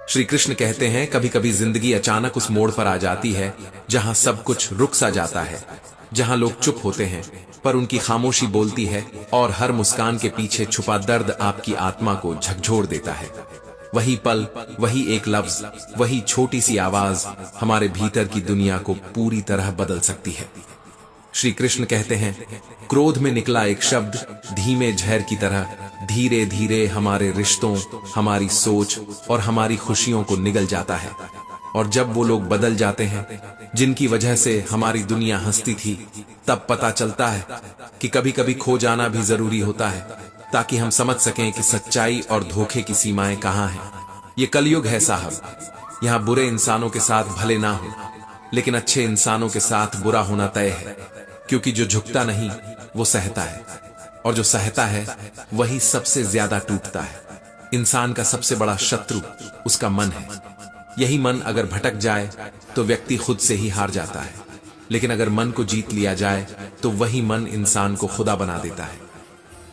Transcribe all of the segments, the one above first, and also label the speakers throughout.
Speaker 1: श्री कृष्ण कहते हैं कभी कभी जिंदगी अचानक उस मोड़ पर आ जाती है जहां सब कुछ रुक सा जाता है, जहां लोग चुप होते हैं पर उनकी खामोशी बोलती है और हर मुस्कान के पीछे छुपा दर्द आपकी आत्मा को झकझोर देता है। वही पल, वही एक लफ्ज, वही छोटी सी आवाज हमारे भीतर की दुनिया को पूरी तरह बदल सकती है। श्री कृष्ण कहते हैं क्रोध में निकला एक शब्द धीमे जहर की तरह धीरे धीरे हमारे रिश्तों, हमारी सोच और हमारी खुशियों को निगल जाता है। और जब वो लोग बदल जाते हैं जिनकी वजह से हमारी दुनिया हंसती थी, तब पता चलता है कि कभी कभी खो जाना भी जरूरी होता है, ताकि हम समझ सकें कि सच्चाई और धोखे की सीमाएं कहां हैं। ये कलयुग है साहब। यहां बुरे इंसानों के साथ भले ना हो, लेकिन अच्छे इंसानों के साथ बुरा होना तय है, क्योंकि जो झुकता नहीं वो सहता है, और जो सहता है वही सबसे ज्यादा टूटता है। इंसान का सबसे बड़ा शत्रु उसका मन है। यही मन अगर भटक जाए तो व्यक्ति खुद से ही हार जाता है, लेकिन अगर मन को जीत लिया जाए तो वही मन इंसान को खुदा बना देता है।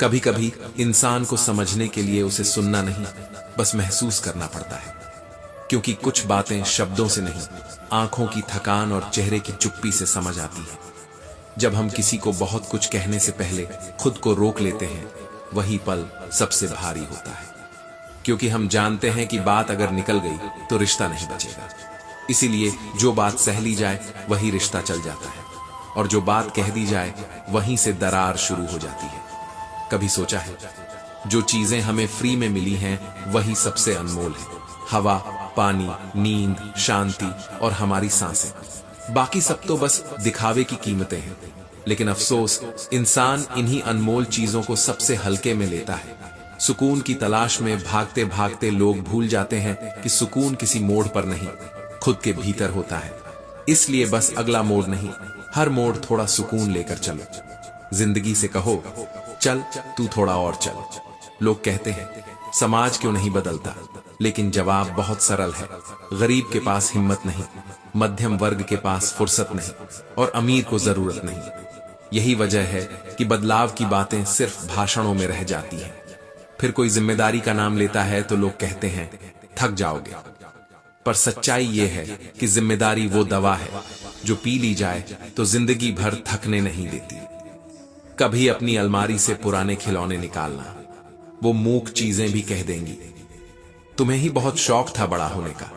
Speaker 1: कभी कभी इंसान को समझने के लिए उसे सुनना नहीं, बस महसूस करना पड़ता है, क्योंकि कुछ बातें शब्दों से नहीं, आंखों की थकान और चेहरे की चुप्पी से समझ आती है। जब हम किसी को बहुत कुछ कहने से पहले खुद को रोक लेते हैं, वही पल सबसे भारी होता है, क्योंकि हम जानते हैं कि बात अगर निकल गई तो रिश्ता नहीं बचेगा। इसीलिए जो बात सह ली जाए वही रिश्ता चल जाता है, और जो बात कह दी जाए वहीं से दरार शुरू हो जाती है। कभी सोचा है जो चीजें हमें फ्री में मिली हैं वही सबसे अनमोल है? हवा, पानी, नींद, शांति और हमारी सांसें। बाकी सब तो बस दिखावे की कीमतें हैं। लेकिन अफसोस, इंसान इन्हीं अनमोल चीजों को सबसे हल्के में लेता है। सुकून की तलाश में भागते भागते लोग भूल जाते हैं कि सुकून किसी मोड़ पर नहीं, खुद के भीतर होता है। इसलिए बस अगला मोड़ नहीं, हर मोड़ थोड़ा सुकून लेकर चलो। जिंदगी से कहो चल तू थोड़ा और चल। लोग कहते हैं समाज क्यों नहीं बदलता, लेकिन जवाब बहुत सरल है। गरीब के पास हिम्मत नहीं, मध्यम वर्ग के पास फुर्सत नहीं, और अमीर को जरूरत नहीं। यही वजह है कि बदलाव की बातें सिर्फ भाषणों में रह जाती हैं। फिर कोई जिम्मेदारी का नाम लेता है तो लोग कहते हैं थक जाओगे। पर सच्चाई ये है कि जिम्मेदारी वो दवा है जो पी ली जाए तो जिंदगी भर थकने नहीं देती। कभी अपनी अलमारी से पुराने खिलौने निकालना, वो मूक चीजें भी कह देंगी तुम्हें ही बहुत शौक था बड़ा होने का।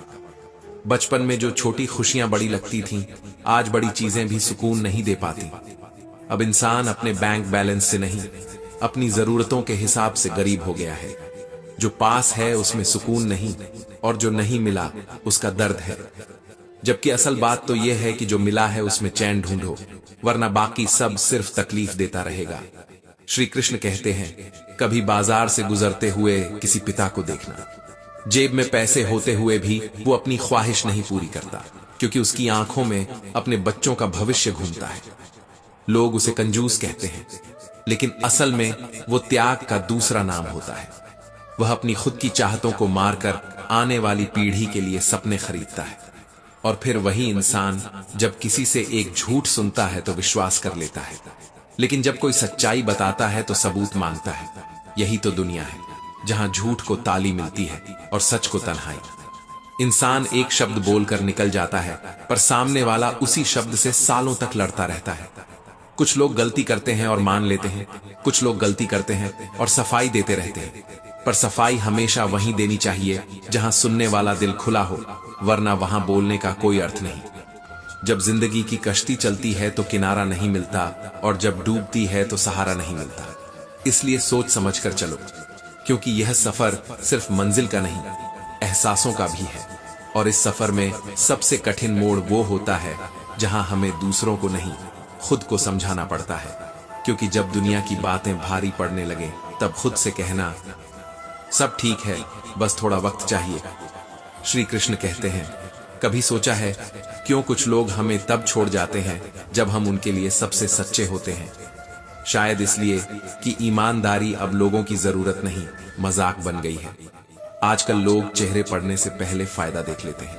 Speaker 1: बचपन में जो छोटी खुशियां बड़ी लगती थीं, आज बड़ी चीजें भी सुकून नहीं दे पाती। अब इंसान अपने बैंक बैलेंस से नहीं, अपनी जरूरतों के हिसाब से गरीब हो गया है। जो पास है उसमें सुकून नहीं, और जो नहीं मिला उसका दर्द है। जबकि असल बात तो यह है कि जो मिला है उसमें चैन ढूंढो, वरना बाकी सब सिर्फ तकलीफ देता रहेगा। श्री कृष्ण कहते हैं कभी बाजार से गुजरते हुए किसी पिता को देखना, जेब में पैसे होते हुए भी वो अपनी ख्वाहिश नहीं पूरी करता, क्योंकि उसकी आंखों में अपने बच्चों का भविष्य घूमता है। लोग उसे कंजूस कहते हैं, लेकिन असल में वो त्याग का दूसरा नाम होता है। वह अपनी खुद की चाहतों को मारकर आने वाली पीढ़ी के लिए सपने खरीदता है। और फिर वही इंसान जब किसी से एक झूठ सुनता है तो विश्वास कर लेता है, लेकिन जब कोई सच्चाई बताता है तो सबूत मांगता है। यही तो दुनिया है जहां झूठ को ताली मिलती है और सच को तन्हाई। इंसान एक शब्द बोलकर निकल जाता है, पर सामने वाला उसी शब्द से सालों तक लड़ता रहता है। कुछ लोग गलती करते हैं और मान लेते हैं, कुछ लोग गलती करते हैं और सफाई देते रहते हैं। पर सफाई हमेशा वहीं देनी चाहिए जहां सुनने वाला दिल खुला हो, वरना वहां बोलने का कोई अर्थ नहीं। जब जिंदगी की कश्ती चलती है तो किनारा नहीं मिलता, और जब डूबती है तो सहारा नहीं मिलता। इसलिए सोच समझ कर चलो, क्योंकि यह सफर सिर्फ मंजिल का नहीं, एहसासों का भी है। और इस सफर में सबसे कठिन मोड़ वो होता है जहां हमें दूसरों को नहीं, खुद को समझाना पड़ता है। क्योंकि जब दुनिया की बातें भारी पड़ने लगे, तब खुद से कहना सब ठीक है, बस थोड़ा वक्त चाहिए। श्री कृष्ण कहते हैं कभी सोचा है क्यों कुछ लोग हमें तब छोड़ जाते हैं जब हम उनके लिए सबसे सच्चे होते हैं? शायद इसलिए कि ईमानदारी अब लोगों की जरूरत नहीं, मजाक बन गई है। आजकल लोग चेहरे पड़ने से पहले फायदा देख लेते हैं।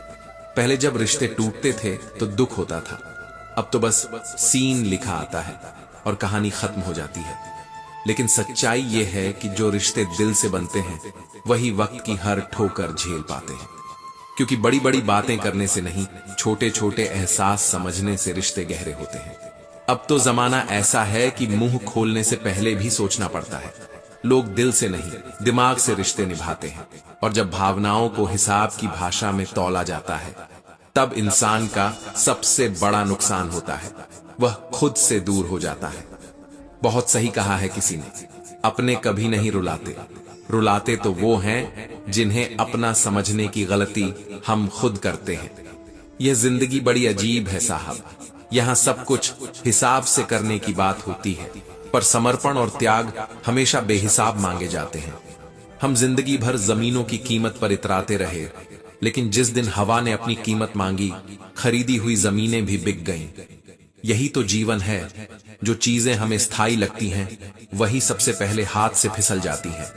Speaker 1: पहले जब रिश्ते टूटते थे तो दुख होता था, अब तो बस सीन लिखा आता है और कहानी खत्म हो जाती है। लेकिन सच्चाई यह है कि जो रिश्ते दिल से बनते हैं वही वक्त की हर ठोकर झेल पाते हैं। क्योंकि बड़ी बड़ी बातें करने से नहीं, छोटे छोटे एहसास समझने से रिश्ते गहरे होते हैं। अब तो जमाना ऐसा है कि मुंह खोलने से पहले भी सोचना पड़ता है। लोग दिल से नहीं, दिमाग से रिश्ते निभाते हैं, और जब भावनाओं को हिसाब की भाषा में तौला जाता है, तब इंसान का सबसे बड़ा नुकसान होता है, वह खुद से दूर हो जाता है। बहुत सही कहा है किसी ने, अपने कभी नहीं रुलाते, रुलाते तो वो हैं जिन्हें अपना समझने की गलती हम खुद करते हैं। यह जिंदगी बड़ी अजीब है साहब। यहाँ सब कुछ हिसाब से करने की बात होती है, पर समर्पण और त्याग हमेशा बेहिसाब मांगे जाते हैं। हम जिंदगी भर जमीनों की कीमत पर इतराते रहे, लेकिन जिस दिन हवा ने अपनी कीमत मांगी, खरीदी हुई जमीनें भी बिक गईं। यही तो जीवन है, जो चीजें हमें स्थायी लगती हैं, वही सबसे पहले हाथ से फिसल जाती हैं।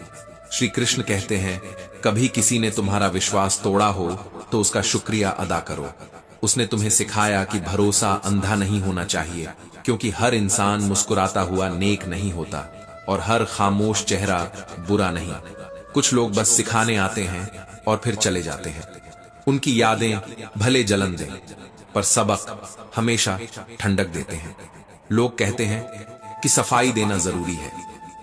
Speaker 1: श्री कृष्ण कहते हैं, कभी किसी ने तुम्हारा विश्वास तोड़ा हो तो उसका शुक्रिया अदा करो। उसने तुम्हें सिखाया कि भरोसा अंधा नहीं होना चाहिए, क्योंकि हर इंसान मुस्कुराता हुआ नेक नहीं होता और हर खामोश चेहरा बुरा नहीं। कुछ लोग बस सिखाने आते हैं और फिर चले जाते हैं। उनकी यादें भले जलन दें, पर सबक हमेशा ठंडक देते हैं। लोग कहते हैं कि सफाई देना जरूरी है,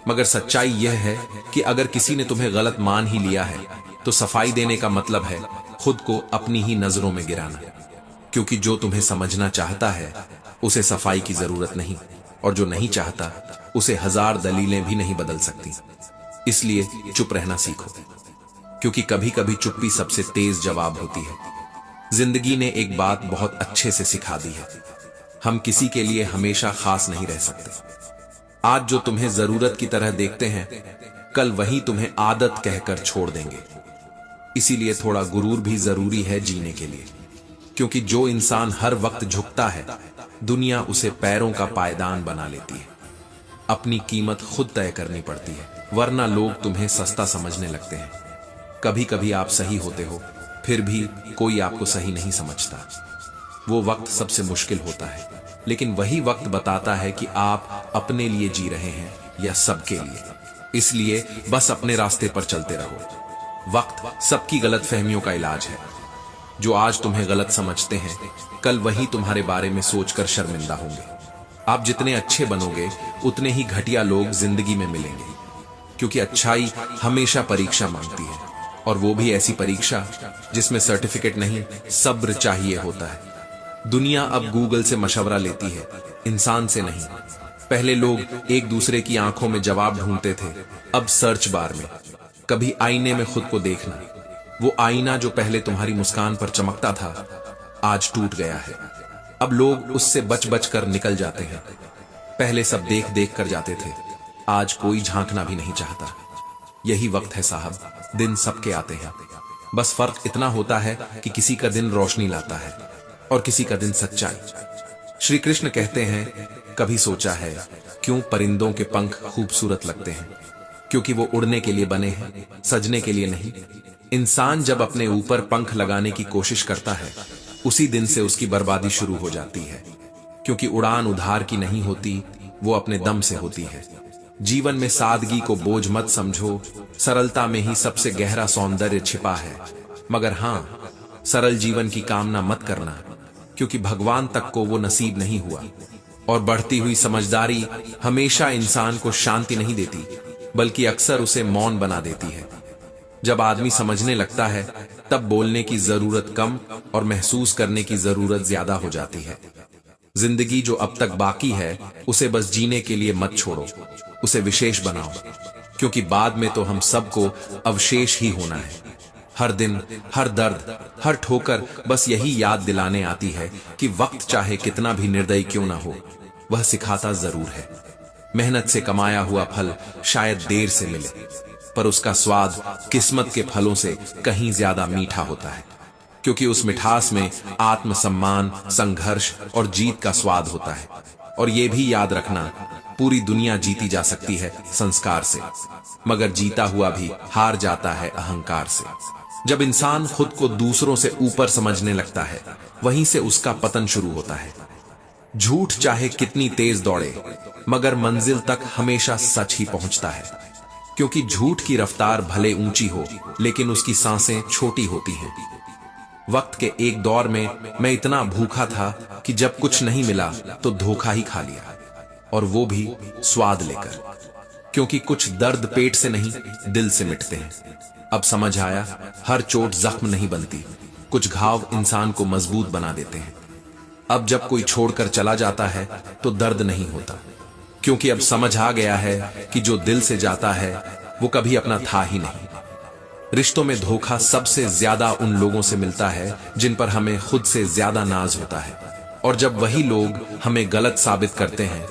Speaker 1: मगर सच्चाई यह है कि अगर किसी ने तुम्हें गलत मान ही लिया है, तो सफाई देने का मतलब है खुद को अपनी ही नजरों में गिराना। क्योंकि जो तुम्हें समझना चाहता है, उसे सफाई की जरूरत नहीं, और जो नहीं चाहता, उसे हजार दलीलें भी नहीं बदल सकती। इसलिए चुप रहना सीखो, क्योंकि कभी कभी चुप्पी सबसे तेज जवाब होती है। जिंदगी ने एक बात बहुत अच्छे से सिखा दी है, हम किसी के लिए हमेशा खास नहीं रह सकते। आज जो तुम्हें जरूरत की तरह देखते हैं, कल वही तुम्हें आदत कहकर छोड़ देंगे। इसीलिए थोड़ा गुरूर भी जरूरी है जीने के लिए, क्योंकि जो इंसान हर वक्त झुकता है, दुनिया उसे पैरों का पायदान बना लेती है। अपनी कीमत खुद तय करनी पड़ती है, वरना लोग तुम्हें सस्ता समझने लगते हैं। कभी कभी आप सही होते हो, फिर भी कोई आपको सही नहीं समझता। वो वक्त सबसे मुश्किल होता है, लेकिन वही वक्त बताता है कि आप अपने लिए जी रहे हैं या सबके लिए। इसलिए बस अपने रास्ते पर चलते रहो। वक्त सबकी गलतफहमियों का इलाज है। जो आज तुम्हें गलत समझते हैं, कल वही तुम्हारे बारे में सोचकर शर्मिंदा होंगे। आप जितने अच्छे बनोगे, उतने ही घटिया लोग जिंदगी में मिलेंगे, क्योंकि अच्छाई हमेशा परीक्षा मांगती है, और वो भी ऐसी परीक्षा जिसमें सर्टिफिकेट नहीं, सब्र चाहिए होता है। दुनिया अब गूगल से मशवरा लेती है, इंसान से नहीं। पहले लोग एक दूसरे की आंखों में जवाब ढूंढते थे, अब सर्च बार में। कभी आईने में खुद को देखना, वो आईना जो पहले तुम्हारी मुस्कान पर चमकता था, आज टूट गया है। अब लोग उससे बच बच कर निकल जाते हैं। पहले सब देख देख कर जाते थे, आज कोई झांकना भी नहीं चाहता। यही वक्त है साहब, दिन सबके आते हैं, बस फर्क इतना होता है कि किसी का दिन रोशनी लाता है और किसी का दिन सच्चाई। श्री कृष्ण कहते हैं, कभी सोचा है क्यों परिंदों के पंख खूबसूरत लगते हैं? क्योंकि वो उड़ने के लिए बने हैं, सजने के लिए नहीं। इंसान जब अपने ऊपर पंख लगाने की कोशिश करता है, उसी दिन से उसकी बर्बादी शुरू हो जाती है। क्योंकि उड़ान उधार की नहीं होती, वो अपने दम से होती है। जीवन में सादगी को बोझ मत समझो, सरलता में ही सबसे गहरा सौंदर्य छिपा है। मगर हाँ, सरल जीवन की कामना मत करना, क्योंकि भगवान तक को वो नसीब नहीं हुआ। और बढ़ती हुई समझदारी हमेशा इंसान को शांति नहीं देती, बल्कि अक्सर उसे मौन बना देती है। जब आदमी समझने लगता है, तब बोलने की जरूरत कम और महसूस करने की जरूरत ज्यादा हो जाती है। जिंदगी जो अब तक बाकी है, उसे बस जीने के लिए मत छोड़ो, उसे विशेष बनाओ, क्योंकि बाद में तो हम सबको अवशेष ही होना है। हर दिन, हर दर्द, हर ठोकर बस यही याद दिलाने आती है कि वक्त चाहे कितना भी निर्दयी क्यों ना हो, वह सिखाता जरूर है। मेहनत से कमाया हुआ फल शायद देर से मिले, पर उसका स्वाद किस्मत के फलों से कहीं ज्यादा मीठा होता है, क्योंकि उस मिठास में आत्मसम्मान, संघर्ष और जीत का स्वाद होता है। और ये भी याद रखना, पूरी दुनिया जीती जा सकती है संस्कार से, मगर जीता हुआ भी हार जाता है अहंकार से। जब इंसान खुद को दूसरों से ऊपर समझने लगता है, वहीं से उसका पतन शुरू होता है। झूठ चाहे कितनी तेज दौड़े, मगर मंजिल तक हमेशा सच ही पहुंचता है, क्योंकि झूठ की रफ्तार भले ऊंची हो, लेकिन उसकी सांसें छोटी होती हैं। वक्त के एक दौर में मैं इतना भूखा था कि जब कुछ नहीं मिला तो धोखा ही खा लिया, और वो भी स्वाद लेकर, क्योंकि कुछ दर्द पेट से नहीं दिल से मिटते हैं। अब समझ आया, हर चोट जख्म नहीं बनती, कुछ घाव इंसान को मजबूत बना देते हैं। अब जब कोई छोड़कर चला जाता है तो दर्द नहीं होता, क्योंकि अब समझ आ गया है कि जो दिल से जाता है वो कभी अपना था ही नहीं। रिश्तों में धोखा सबसे ज्यादा उन लोगों से मिलता है जिन पर हमें खुद से ज्यादा नाज होता है, और जब वही लोग हमें गलत साबित करते हैं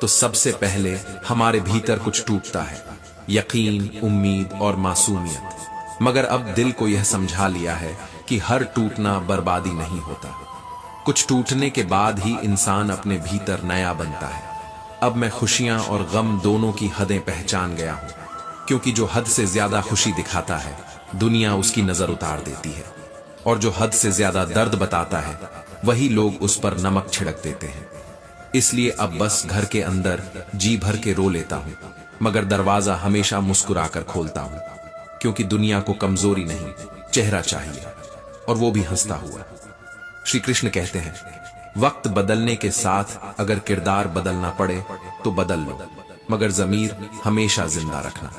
Speaker 1: तो सबसे पहले हमारे भीतर कुछ टूटता है, यकीन, उम्मीद और मासूमियत। मगर अब दिल को यह समझा लिया है कि हर टूटना बर्बादी नहीं होता, कुछ टूटने के बाद ही इंसान अपने भीतर नया बनता है। अब मैं खुशियां और गम दोनों की हदें पहचान गया हूं, क्योंकि जो हद से ज्यादा खुशी दिखाता है दुनिया उसकी नजर उतार देती है, और जो हद से ज्यादा दर्द बताता है वही लोग उस पर नमक छिड़क देते हैं। इसलिए अब बस घर के अंदर जी भर के रो लेता हूं, मगर दरवाजा हमेशा मुस्कुराकर खोलता हूं, क्योंकि दुनिया को कमजोरी नहीं चेहरा चाहिए, और वो भी हंसता हुआ। श्री कृष्ण कहते हैं, वक्त बदलने के साथ अगर किरदार बदलना पड़े तो बदल लो, मगर जमीर हमेशा जिंदा रखना,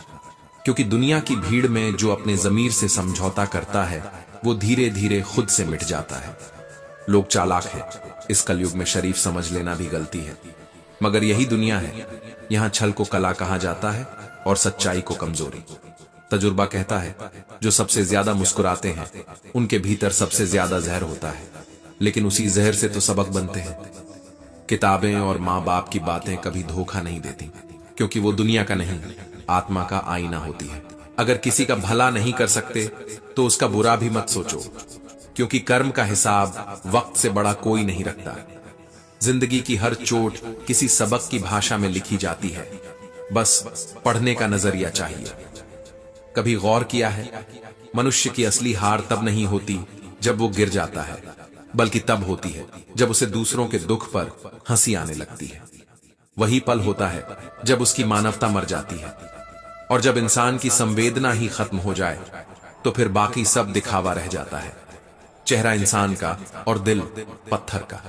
Speaker 1: क्योंकि दुनिया की भीड़ में जो अपने जमीर से समझौता करता है वो धीरे धीरे खुद से मिट जाता है। लोग चालाक हैं, इस कलयुग में शरीफ समझ लेना भी गलती है, मगर यही दुनिया है, यहां छल को कला कहा जाता है और सच्चाई को कमजोरी। तजुर्बा कहता है, जो सबसे ज्यादा मुस्कुराते हैं उनके भीतर सबसे ज्यादा जहर होता है, लेकिन उसी जहर से तो सबक बनते हैं। किताबें और माँ बाप की बातें कभी धोखा नहीं देती, क्योंकि वो दुनिया का नहीं आत्मा का आईना होती है। अगर किसी का भला नहीं कर सकते तो उसका बुरा भी मत सोचो, क्योंकि कर्म का हिसाब वक्त से बड़ा कोई नहीं रखता। जिंदगी की हर चोट किसी सबक की भाषा में लिखी जाती है, बस पढ़ने का नजरिया चाहिए। कभी गौर किया है, मनुष्य की असली हार तब नहीं होती जब वो गिर जाता है, बल्कि तब होती है जब उसे दूसरों के दुख पर हंसी आने लगती है। वही पल होता है जब उसकी मानवता मर जाती है, और जब इंसान की संवेदना ही खत्म हो जाए तो फिर बाकी सब दिखावा रह जाता है, चेहरा इंसान का और दिल पत्थर का।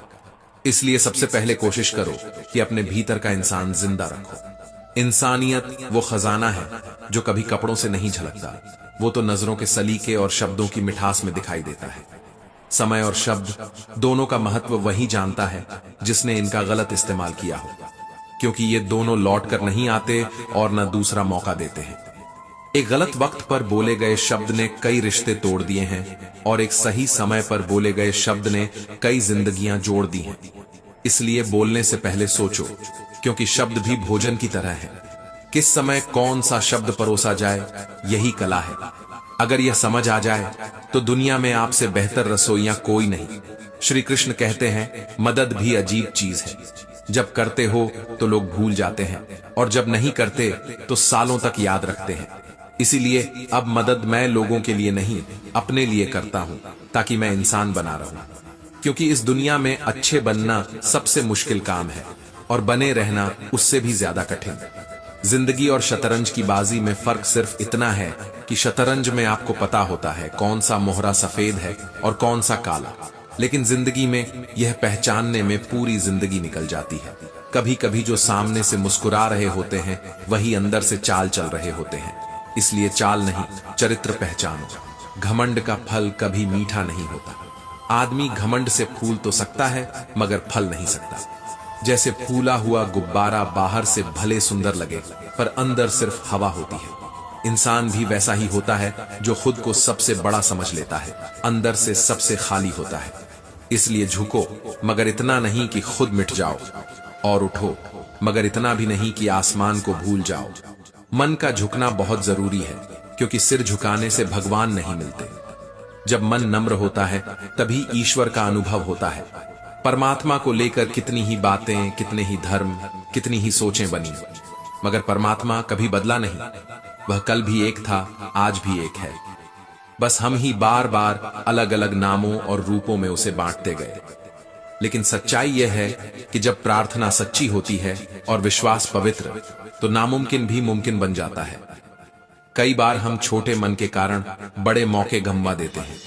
Speaker 1: इसलिए सबसे पहले कोशिश करो कि अपने भीतर का इंसान जिंदा रखो। इंसानियत वो खजाना है जो कभी कपड़ों से नहीं झलकता, वो तो नजरों के सलीके और शब्दों की मिठास में दिखाई देता है। समय और शब्द दोनों का महत्व वही जानता है जिसने इनका गलत इस्तेमाल किया हो, क्योंकि ये दोनों लौट कर नहीं आते और न दूसरा मौका देते हैं। एक गलत वक्त पर बोले गए शब्द ने कई रिश्ते तोड़ दिए हैं, और एक सही समय पर बोले गए शब्द ने कई जिंदगियां जोड़ दी हैं। इसलिए बोलने से पहले सोचो, क्योंकि शब्द भी भोजन की तरह है। किस समय कौन सा शब्द परोसा जाए, यही कला है। अगर यह समझ आ जाए तो दुनिया में आपसे बेहतर रसोइया कोई नहीं। श्री कृष्ण कहते हैं, मदद भी अजीब चीज है, जब करते हो तो लोग भूल जाते हैं, और जब नहीं करते तो सालों तक याद रखते हैं। इसीलिए अब मदद मैं लोगों के लिए नहीं अपने लिए करता हूं, ताकि मैं इंसान बना रहूं, क्योंकि इस दुनिया में अच्छे बनना सबसे मुश्किल काम है, और बने रहना उससे भी ज्यादा कठिन। जिंदगी और शतरंज की बाजी में फर्क सिर्फ इतना है कि शतरंज में आपको पता होता है कौन सा मोहरा सफेद है और कौन सा काला, लेकिन जिंदगी में यह पहचानने में पूरी जिंदगी निकल जाती है। कभी कभी जो सामने से मुस्कुरा रहे होते हैं वही अंदर से चाल चल रहे होते हैं। इसलिए चाल नहीं, चरित्र पहचानो। घमंड का फल कभी मीठा नहीं होता। आदमी घमंड से फूल तो सकता है मगर फल नहीं सकता। जैसे फूला हुआ गुब्बारा बाहर से भले सुंदर लगे पर अंदर सिर्फ हवा होती है, इंसान भी वैसा ही होता है जो खुद को सबसे बड़ा समझ लेता है, अंदर से सबसे खाली होता है। इसलिए झुको मगर इतना नहीं कि खुद मिट जाओ, और उठो मगर इतना भी नहीं कि आसमान को भूल जाओ। मन का झुकना बहुत जरूरी है, क्योंकि सिर झुकाने से भगवान नहीं मिलते। जब मन नम्र होता है तभी ईश्वर का अनुभव होता है। परमात्मा को लेकर कितनी ही बातें, कितने ही धर्म, कितनी ही सोचें बनी, मगर परमात्मा कभी बदला नहीं। वह कल भी एक था, आज भी एक है। बस हम ही बार बार अलग अलग नामों और रूपों में उसे बांटते गए। लेकिन सच्चाई यह है कि जब प्रार्थना सच्ची होती है और विश्वास पवित्र, तो नामुमकिन भी मुमकिन बन जाता है। कई बार हम छोटे मन के कारण बड़े मौके गंवा देते हैं,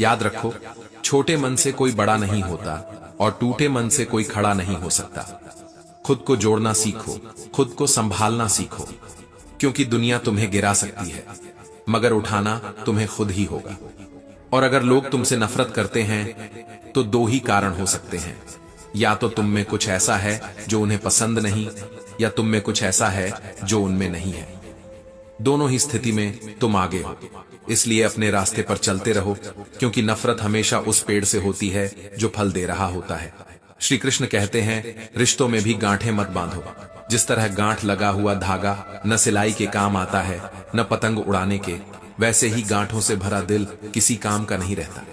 Speaker 1: याद रखो, छोटे मन से कोई बड़ा नहीं होता और टूटे मन से कोई खड़ा नहीं हो सकता। खुद को जोड़ना सीखो, खुद को संभालना सीखो, क्योंकि दुनिया तुम्हें गिरा सकती है मगर उठाना तुम्हें खुद ही होगा। और अगर लोग तुमसे नफरत करते हैं तो दो ही कारण हो सकते हैं, या तो तुम में कुछ ऐसा है जो उन्हें पसंद नहीं, या तुम में कुछ ऐसा है जो उनमें नहीं है। दोनों ही स्थिति में तुम आगे हो, इसलिए अपने रास्ते पर चलते रहो, क्योंकि नफरत हमेशा उस पेड़ से होती है जो फल दे रहा होता है। श्री कृष्ण कहते हैं, रिश्तों में भी गांठें मत बांधो। जिस तरह गांठ लगा हुआ धागा न सिलाई के काम आता है न पतंग उड़ाने के, वैसे ही गांठों से भरा दिल किसी काम का नहीं रहता।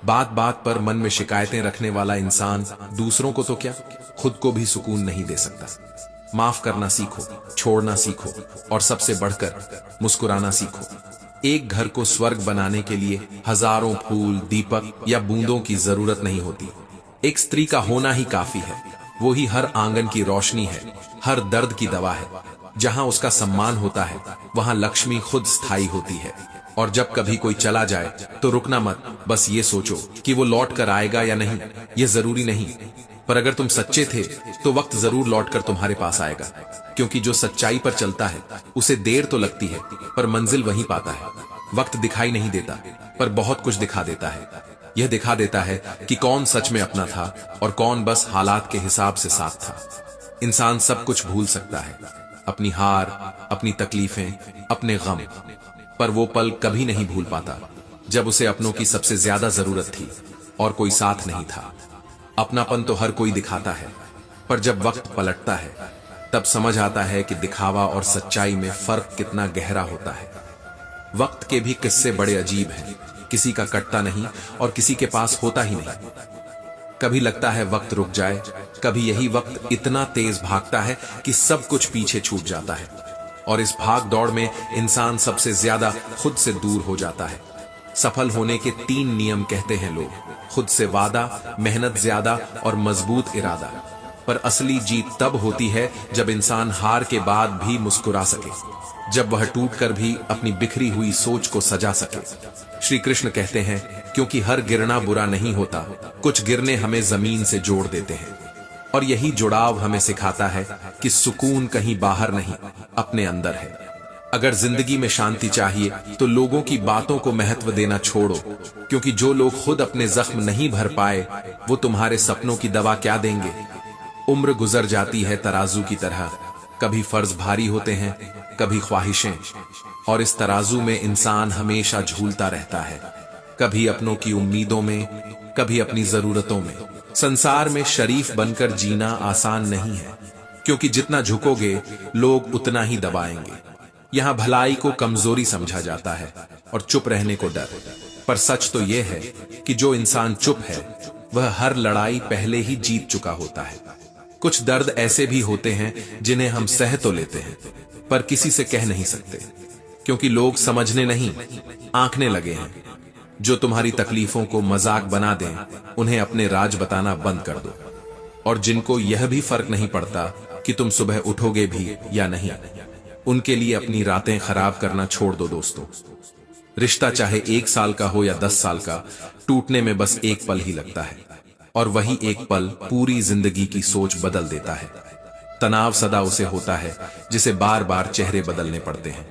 Speaker 1: बात बात पर मन में शिकायतें रखने वाला इंसान दूसरों को तो क्या, खुद को भी सुकून नहीं दे सकता। माफ करना सीखो, छोड़ना सीखो और सबसे बढ़कर मुस्कुराना सीखो। एक घर को स्वर्ग बनाने के लिए हजारों फूल, दीपक या बूंदों की जरूरत नहीं होती। एक स्त्री का होना ही काफी है। वो ही हर आंगन की रोशनी है, हर दर्द की दवा है। जहां उसका सम्मान होता है वहां लक्ष्मी खुद स्थायी होती है। और जब कभी कोई चला जाए तो रुकना मत, बस ये सोचो कि वो लौट कर आएगा या नहीं। ये जरूरी नहीं, पर अगर तुम सच्चे थे तो वक्त जरूर लौटकर तुम्हारे पास आएगा, क्योंकि जो सच्चाई पर चलता है उसे देर तो लगती है पर मंजिल वहीं पाता है। वक्त दिखाई नहीं देता पर बहुत कुछ दिखा देता है। यह दिखा देता है कि कौन सच में अपना था और कौन बस हालात के हिसाब से साथ था। इंसान सब कुछ भूल सकता है, अपनी हार, अपनी तकलीफें, अपने गम, पर वो पल कभी नहीं भूल पाता जब उसे अपनों की सबसे ज्यादा जरूरत थी और कोई साथ नहीं था। अपनापन तो हर कोई दिखाता है, पर जब वक्त पलटता है तब समझ आता है कि दिखावा और सच्चाई में फर्क कितना गहरा होता है। वक्त के भी किस्से बड़े अजीब हैं, किसी का कटता नहीं और किसी के पास होता ही नहीं। कभी लगता है वक्त रुक जाए, कभी यही वक्त इतना तेज भागता है कि सब कुछ पीछे छूट जाता है। और इस भाग दौड़ में इंसान सबसे ज्यादा खुद से दूर हो जाता है। सफल होने के 3 नियम कहते हैं लोग, खुद से वादा, मेहनत ज्यादा और मजबूत इरादा। पर असली जीत तब होती है जब इंसान हार के बाद भी मुस्कुरा सके, जब वह टूटकर भी अपनी बिखरी हुई सोच को सजा सके। श्री कृष्ण कहते हैं, क्योंकि हर गिरना बुरा नहीं होता, कुछ गिरने हमें जमीन से जोड़ देते हैं। और यही जुड़ाव हमें सिखाता है कि सुकून कहीं बाहर नहीं, अपने अंदर है। अगर जिंदगी में शांति चाहिए तो लोगों की बातों को महत्व देना छोड़ो, क्योंकि जो लोग खुद अपने जख्म नहीं भर पाए वो तुम्हारे सपनों की दवा क्या देंगे। उम्र गुजर जाती है तराजू की तरह, कभी फर्ज भारी होते हैं, कभी ख्वाहिशें, और इस तराजू में इंसान हमेशा झूलता रहता है, कभी अपनों की उम्मीदों में, कभी अपनी जरूरतों में। संसार में शरीफ बनकर जीना आसान नहीं है, क्योंकि जितना झुकोगे लोग उतना ही दबाएंगे। यहाँ भलाई को कमजोरी समझा जाता है और चुप रहने को डर। पर सच तो यह है कि जो इंसान चुप है वह हर लड़ाई पहले ही जीत चुका होता है। कुछ दर्द ऐसे भी होते हैं जिन्हें हम सह तो लेते हैं पर किसी से कह नहीं सकते, क्योंकि लोग समझने नहीं, आंकने लगे हैं। जो तुम्हारी तकलीफों को मजाक बना दें उन्हें अपने राज बताना बंद कर दो। और जिनको यह भी फर्क नहीं पड़ता कि तुम सुबह उठोगे भी या नहीं, उनके लिए अपनी रातें खराब करना छोड़ दो दोस्तों। रिश्ता चाहे 1 साल का हो या 10 साल का, टूटने में बस एक पल ही लगता है, और वही एक पल पूरी जिंदगी की सोच बदल देता है। तनाव सदा उसे होता है जिसे बार बार चेहरे बदलने पड़ते हैं।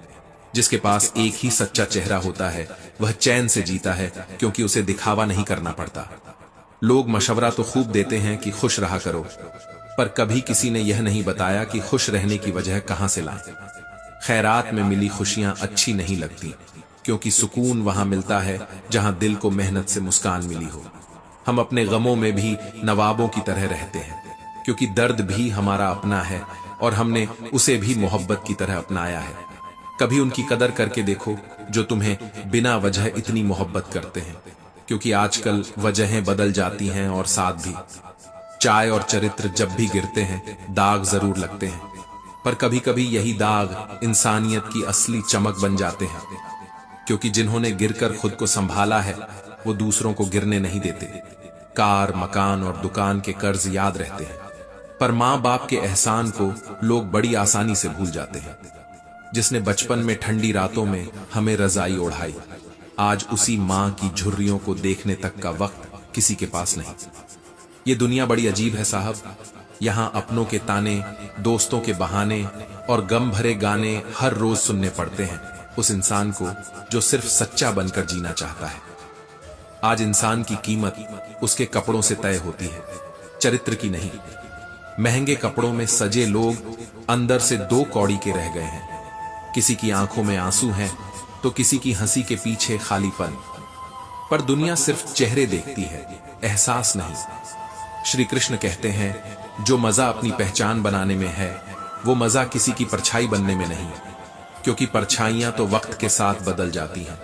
Speaker 1: जिसके पास एक ही सच्चा चेहरा होता है वह चैन से जीता है, क्योंकि उसे दिखावा नहीं करना पड़ता। लोग मशवरा तो खूब देते हैं कि खुश रहा करो, पर कभी किसी ने यह नहीं बताया कि खुश रहने की वजह कहां से लाएं। खैरात में मिली खुशियां अच्छी नहीं लगती, क्योंकि सुकून वहां मिलता है जहां दिल को मेहनत से मुस्कान मिली हो। हम अपने गमों में भी नवाबों की तरह रहते हैं, क्योंकि दर्द भी हमारा अपना है और हमने उसे भी मोहब्बत की तरह अपनाया है। कभी उनकी कदर करके देखो जो तुम्हें बिना वजह इतनी मोहब्बत करते हैं, क्योंकि आजकल वजहें बदल जाती हैं और साथ भी। चाय और चरित्र जब भी गिरते हैं दाग जरूर लगते हैं, पर कभी कभी यही दाग इंसानियत की असली चमक बन जाते हैं, क्योंकि जिन्होंने गिरकर खुद को संभाला है वो दूसरों को गिरने नहीं देते। कार, मकान और दुकान के कर्ज याद रहते हैं, पर माँ बाप के एहसान को लोग बड़ी आसानी से भूल जाते हैं। जिसने बचपन में ठंडी रातों में हमें रजाई ओढ़ाई, आज उसी मां की झुर्रियों को देखने तक का वक्त किसी के पास नहीं। ये दुनिया बड़ी अजीब है साहब। यहां अपनों के ताने, दोस्तों के बहाने और गम भरे गाने हर रोज सुनने पड़ते हैं उस इंसान को जो सिर्फ सच्चा बनकर जीना चाहता है। आज इंसान की कीमत उसके कपड़ों से तय होती है, चरित्र की नहीं। महंगे कपड़ों में सजे लोग अंदर से दो कौड़ी के रह गए हैं। किसी की आंखों में आंसू हैं तो किसी की हंसी के पीछे खालीपन। पर दुनिया सिर्फ चेहरे देखती है, एहसास नहीं। श्री कृष्ण कहते हैं जो मजा अपनी पहचान बनाने में है वो मजा किसी की परछाई बनने में नहीं, क्योंकि परछाइयां तो वक्त के साथ बदल जाती हैं,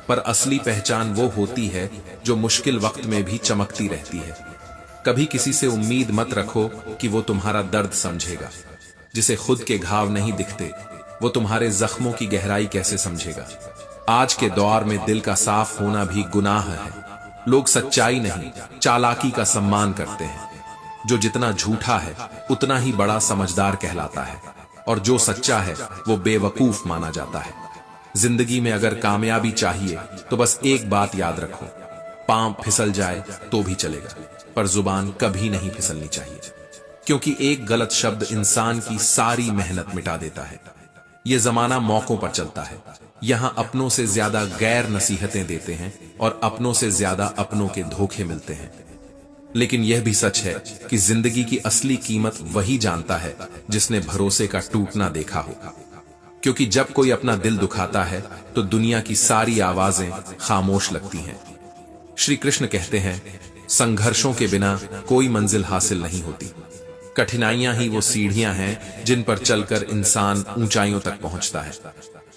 Speaker 1: पर असली पहचान वो होती है जो मुश्किल वक्त में भी चमकती रहती है। कभी किसी से उम्मीद मत रखो कि वो तुम्हारा दर्द समझेगा। जिसे खुद के घाव नहीं दिखते वो तुम्हारे जख्मों की गहराई कैसे समझेगा। आज के दौर में दिल का साफ होना भी गुनाह है। लोग सच्चाई नहीं, चालाकी का सम्मान करते हैं। जो जितना झूठा है उतना ही बड़ा समझदार कहलाता है, और जो सच्चा है वो बेवकूफ माना जाता है। जिंदगी में अगर कामयाबी चाहिए तो बस एक बात याद रखो, पांव फिसल जाए तो भी चलेगा, पर जुबान कभी नहीं फिसलनी चाहिए, क्योंकि एक गलत शब्द इंसान की सारी मेहनत मिटा देता है। ये जमाना मौकों पर चलता है। यहां अपनों से ज्यादा गैर नसीहतें देते हैं और अपनों से ज्यादा अपनों के धोखे मिलते हैं। लेकिन यह भी सच है कि जिंदगी की असली कीमत वही जानता है जिसने भरोसे का टूटना देखा हो, क्योंकि जब कोई अपना दिल दुखाता है तो दुनिया की सारी आवाजें खामोश लगती हैं। श्री कृष्ण कहते हैं संघर्षों के बिना कोई मंजिल हासिल नहीं होती। कठिनाइयां ही वो सीढ़ियां हैं जिन पर चलकर इंसान ऊंचाइयों तक पहुंचता है।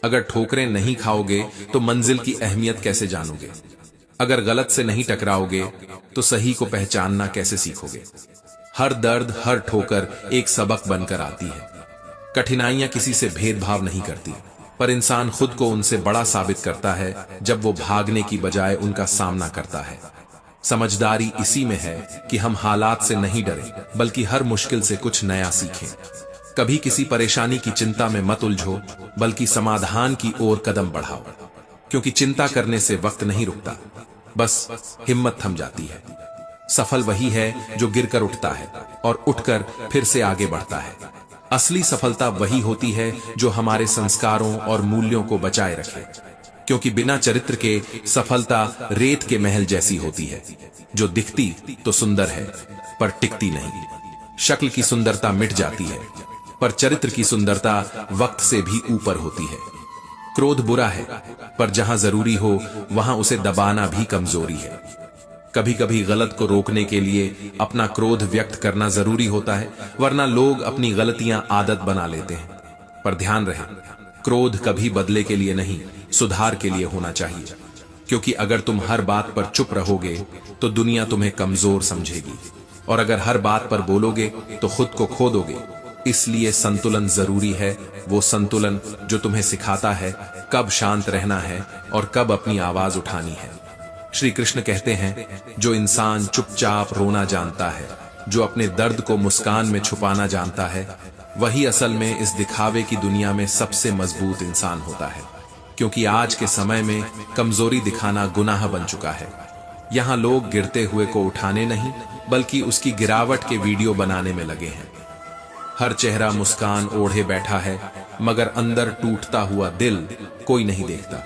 Speaker 1: अगर ठोकरें नहीं खाओगे तो मंजिल की अहमियत कैसे जानोगे? अगर गलत से नहीं टकराओगे तो सही को पहचानना कैसे सीखोगे? हर दर्द, हर ठोकर एक सबक बनकर आती है। कठिनाइयां किसी से भेदभाव नहीं करती, पर इंसान खुद को उनसे बड़ा साबित करता है जब वो भागने की बजाय उनका सामना करता है। समझदारी इसी में है कि हम हालात से नहीं डरें, बल्कि हर मुश्किल से कुछ नया सीखें। कभी किसी परेशानी की चिंता में मत उलझो, बल्कि समाधान की ओर कदम बढ़ाओ, क्योंकि चिंता करने से वक्त नहीं रुकता, बस हिम्मत थम जाती है। सफल वही है जो गिरकर उठता है और उठकर फिर से आगे बढ़ता है। असली सफलता वही होती है जो हमारे संस्कारों और मूल्यों को बचाए रखे, क्योंकि बिना चरित्र के सफलता रेत के महल जैसी होती है, जो दिखती तो सुंदर है पर टिकती नहीं। शक्ल की सुंदरता मिट जाती है, पर चरित्र की सुंदरता वक्त से भी ऊपर होती है। क्रोध बुरा है, पर जहां जरूरी हो वहां उसे दबाना भी कमजोरी है। कभी कभी गलत को रोकने के लिए अपना क्रोध व्यक्त करना जरूरी होता है, वरना लोग अपनी गलतियां आदत बना लेते हैं। पर ध्यान रहे, क्रोध कभी बदले के लिए नहीं, सुधार के लिए होना चाहिए, क्योंकि अगर तुम हर बात पर चुप रहोगे तो दुनिया तुम्हें कमजोर समझेगी, और अगर हर बात पर बोलोगे तो खुद को खो दोगे। इसलिए संतुलन जरूरी है, वो संतुलन जो तुम्हें सिखाता है कब शांत रहना है और कब अपनी आवाज उठानी है। श्री कृष्ण कहते हैं जो इंसान चुपचाप रोना जानता है, जो अपने दर्द को मुस्कान में छुपाना जानता है, वही असल में इस दिखावे की दुनिया में सबसे मजबूत इंसान होता है। क्योंकि आज के समय में कमजोरी दिखाना गुनाह बन चुका है। यहाँ लोग गिरते हुए को उठाने नहीं, बल्कि उसकी गिरावट के वीडियो बनाने में लगे हैं। हर चेहरा मुस्कान ओढ़े बैठा है, मगर अंदर टूटता हुआ दिल कोई नहीं देखता।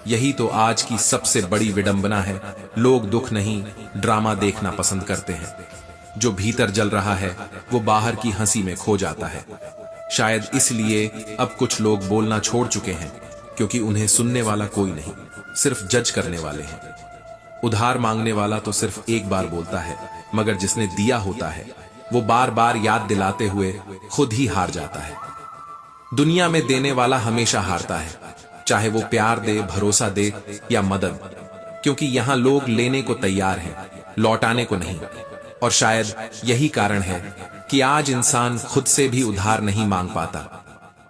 Speaker 1: यही तो आज की सबसे बड़ी विडंबना है। लोग दुख नहीं, ड्रामा देखना पसंद करते हैं। जो भीतर जल रहा है वो बाहर की हंसी में खो जाता है। शायद इसलिए अब कुछ लोग बोलना छोड़ चुके हैं, क्योंकि उन्हें सुनने वाला कोई नहीं, सिर्फ जज करने वाले हैं। उधार मांगने वाला तो सिर्फ एक बार बोलता है, मगर जिसने दिया होता है वो बार बार याद दिलाते हुए खुद ही हार जाता है। दुनिया में देने वाला हमेशा हारता है, चाहे वो प्यार दे, भरोसा दे या मदद, क्योंकि यहां लोग लेने को तैयार हैं, लौटाने को नहीं। और शायद यही कारण है कि आज इंसान खुद से भी उधार नहीं मांग पाता।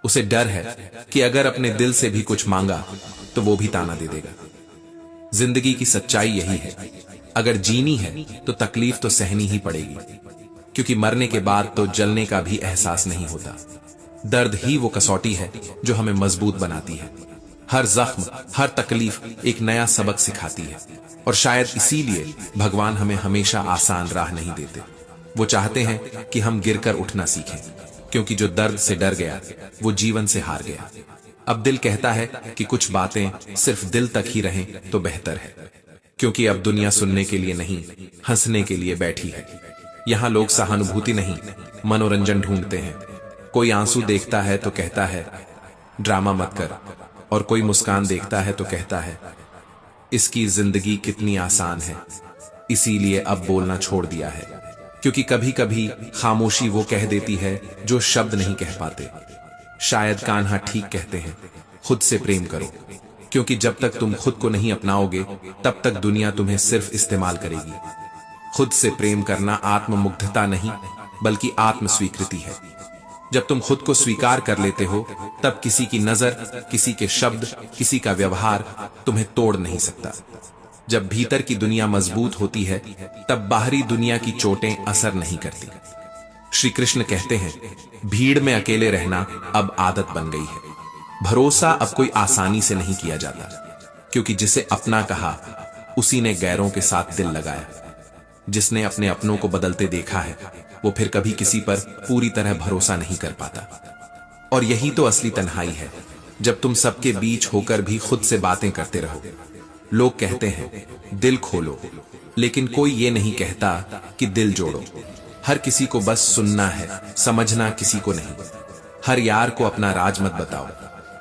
Speaker 1: उसे डर है कि अगर अपने दिल से भी कुछ मांगा तो वो भी ताना दे देगा। जिंदगी की सच्चाई यही है, अगर जीनी है तो तकलीफ तो सहनी ही पड़ेगी, क्योंकि मरने के बाद तो जलने का भी एहसास नहीं होता। दर्द ही वो कसौटी है जो हमें मजबूत बनाती है। हर जख्म, हर तकलीफ एक नया सबक सिखाती है। और शायद इसीलिए भगवान हमें हमेशा आसान राह नहीं देते। वो चाहते हैं कि हम गिरकर उठना सीखें, क्योंकि जो दर्द से डर गया वो जीवन से हार गया। अब दिल कहता है कि कुछ बातें सिर्फ दिल तक ही रहें तो बेहतर है, क्योंकि अब दुनिया सुनने के लिए नहीं, हंसने के लिए बैठी है। यहाँ लोग सहानुभूति नहीं, मनोरंजन ढूंढते हैं। कोई आंसू देखता है तो कहता है ड्रामा मत कर, और कोई मुस्कान देखता है तो कहता है इसकी जिंदगी कितनी आसान है। इसीलिए अब बोलना छोड़ दिया है, क्योंकि कभी कभी खामोशी वो कह देती है जो शब्द नहीं कह पाते। शायद कान्हा ठीक कहते हैं, खुद से प्रेम करो, क्योंकि जब तक तुम खुद को नहीं अपनाओगे तब तक दुनिया तुम्हें सिर्फ इस्तेमाल करेगी। खुद से प्रेम करना आत्ममुग्धता नहीं, बल्कि आत्म स्वीकृति है। जब तुम खुद को स्वीकार कर लेते हो तब किसी की नजर, किसी के शब्द, किसी का व्यवहार तुम्हें तोड़ नहीं सकता। जब भीतर की दुनिया मजबूत होती है तब बाहरी दुनिया की चोटें असर नहीं करती। श्री कृष्ण कहते हैं भीड़ में अकेले रहना अब आदत बन गई है। भरोसा अब कोई आसानी से नहीं किया जाता, क्योंकि जिसे अपना कहा उसी ने गैरों के साथ दिल लगाया। जिसने अपने अपनों को बदलते देखा है वो फिर कभी किसी पर पूरी तरह भरोसा नहीं कर पाता। और यही तो असली तन्हाई है, जब तुम सबके बीच होकर भी खुद से बातें करते रहो। लोग कहते हैं दिल खोलो, लेकिन कोई ये नहीं कहता कि दिल जोड़ो। हर किसी को बस सुनना है, समझना किसी को नहीं। हर यार को अपना राज मत बताओ,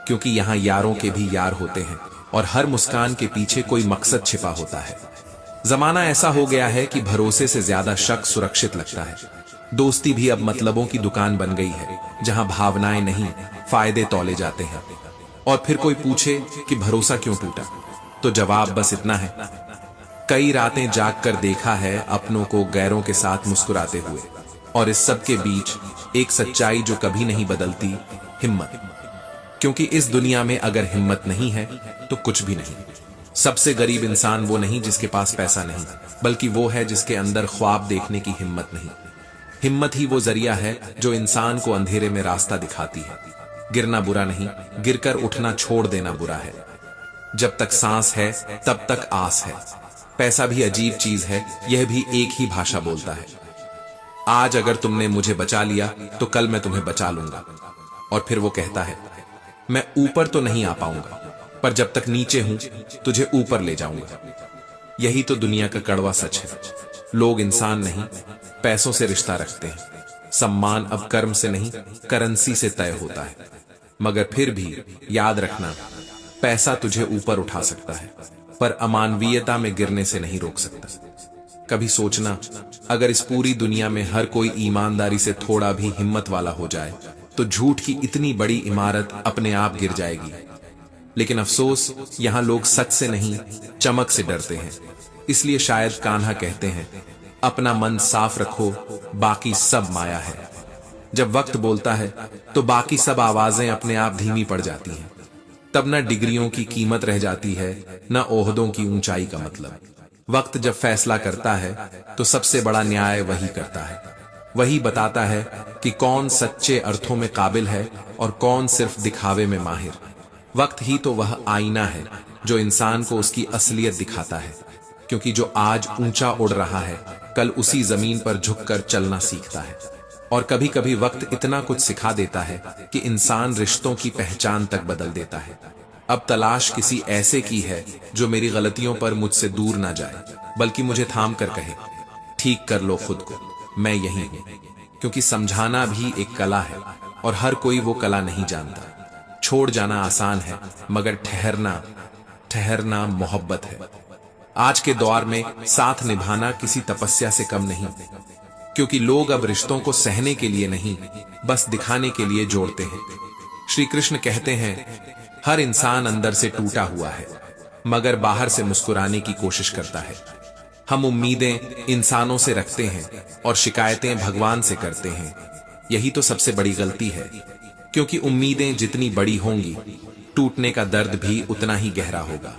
Speaker 1: क्योंकि यहाँ यारों के भी यार होते हैं, और हर मुस्कान के पीछे कोई मकसद छिपा होता है। जमाना ऐसा हो गया है कि भरोसे से ज्यादा शक सुरक्षित लगता है। दोस्ती भी अब मतलबों की दुकान बन गई है, जहां भावनाएं नहीं, फायदे तौले जाते हैं। और फिर कोई पूछे कि भरोसा क्यों टूटा, तो जवाब बस इतना है, कई रातें जाग कर देखा है अपनों को गैरों के साथ मुस्कुराते हुए। और इस सब के बीच एक सच्चाई जो कभी नहीं बदलती, हिम्मत। क्योंकि इस दुनिया में अगर हिम्मत नहीं है तो कुछ भी नहीं। सबसे गरीब इंसान वो नहीं जिसके पास पैसा नहीं, बल्कि वो है जिसके अंदर ख्वाब देखने की हिम्मत नहीं। हिम्मत ही वो जरिया है जो इंसान को अंधेरे में रास्ता दिखाती है। गिरना बुरा नहीं, गिरकर उठना छोड़ देना बुरा है। जब तक सांस है तब तक आस है। पैसा भी अजीब चीज है, यह भी एक ही भाषा बोलता है। आज अगर तुमने मुझे बचा लिया तो कल मैं तुम्हें बचा लूंगा। और फिर वो कहता है मैं ऊपर तो नहीं आ पाऊंगा, पर जब तक नीचे हूं तुझे ऊपर ले जाऊंगा। यही तो दुनिया का कड़वा सच है। लोग इंसान नहीं, पैसों से रिश्ता रखते हैं। सम्मान अब कर्म से नहीं, करेंसी से तय होता है। मगर फिर भी याद रखना, पैसा तुझे ऊपर उठा सकता है, पर अमानवीयता में गिरने से नहीं रोक सकता। कभी सोचना, अगर इस पूरी दुनिया में हर कोई ईमानदारी से थोड़ा भी हिम्मत वाला हो जाए तो झूठ की इतनी बड़ी इमारत अपने आप गिर जाएगी। लेकिन अफसोस, यहां लोग सच से नहीं, चमक से डरते हैं। इसलिए शायद कान्हा कहते हैं अपना मन साफ रखो, बाकी सब माया है। जब वक्त बोलता है तो बाकी सब आवाजें अपने आप धीमी पड़ जाती हैं। तब न डिग्रियों की कीमत रह जाती है, न ओहदों की ऊंचाई का मतलब। वक्त जब फैसला करता है तो सबसे बड़ा न्याय वही करता है। वही बताता है कि कौन सच्चे अर्थों में काबिल है और कौन सिर्फ दिखावे में माहिर। वक्त ही तो वह आईना है जो इंसान को उसकी असलियत दिखाता है, क्योंकि जो आज ऊंचा उड़ रहा है कल उसी जमीन पर झुककर चलना सीखता है। और कभी कभी वक्त इतना कुछ सिखा देता है कि इंसान रिश्तों की पहचान तक बदल देता है। अब तलाश किसी ऐसे की है जो मेरी गलतियों पर मुझसे दूर ना जाए, बल्कि मुझे थाम कर कहे ठीक कर लो खुद को, मैं यही हूं। क्योंकि समझाना भी एक कला है और हर कोई वो कला नहीं जानता। छोड़ जाना आसान है, मगर ठहरना मोहब्बत है। आज के दौर में साथ निभाना किसी तपस्या से कम नहीं, क्योंकि लोग अब रिश्तों को सहने के लिए नहीं, बस दिखाने के लिए जोड़ते हैं। श्री कृष्ण कहते हैं हर इंसान अंदर से टूटा हुआ है, मगर बाहर से मुस्कुराने की कोशिश करता है। हम उम्मीदें इंसानों से रखते हैं और शिकायतें भगवान से करते हैं। यही तो सबसे बड़ी गलती है, क्योंकि उम्मीदें जितनी बड़ी होंगी टूटने का दर्द भी उतना ही गहरा होगा।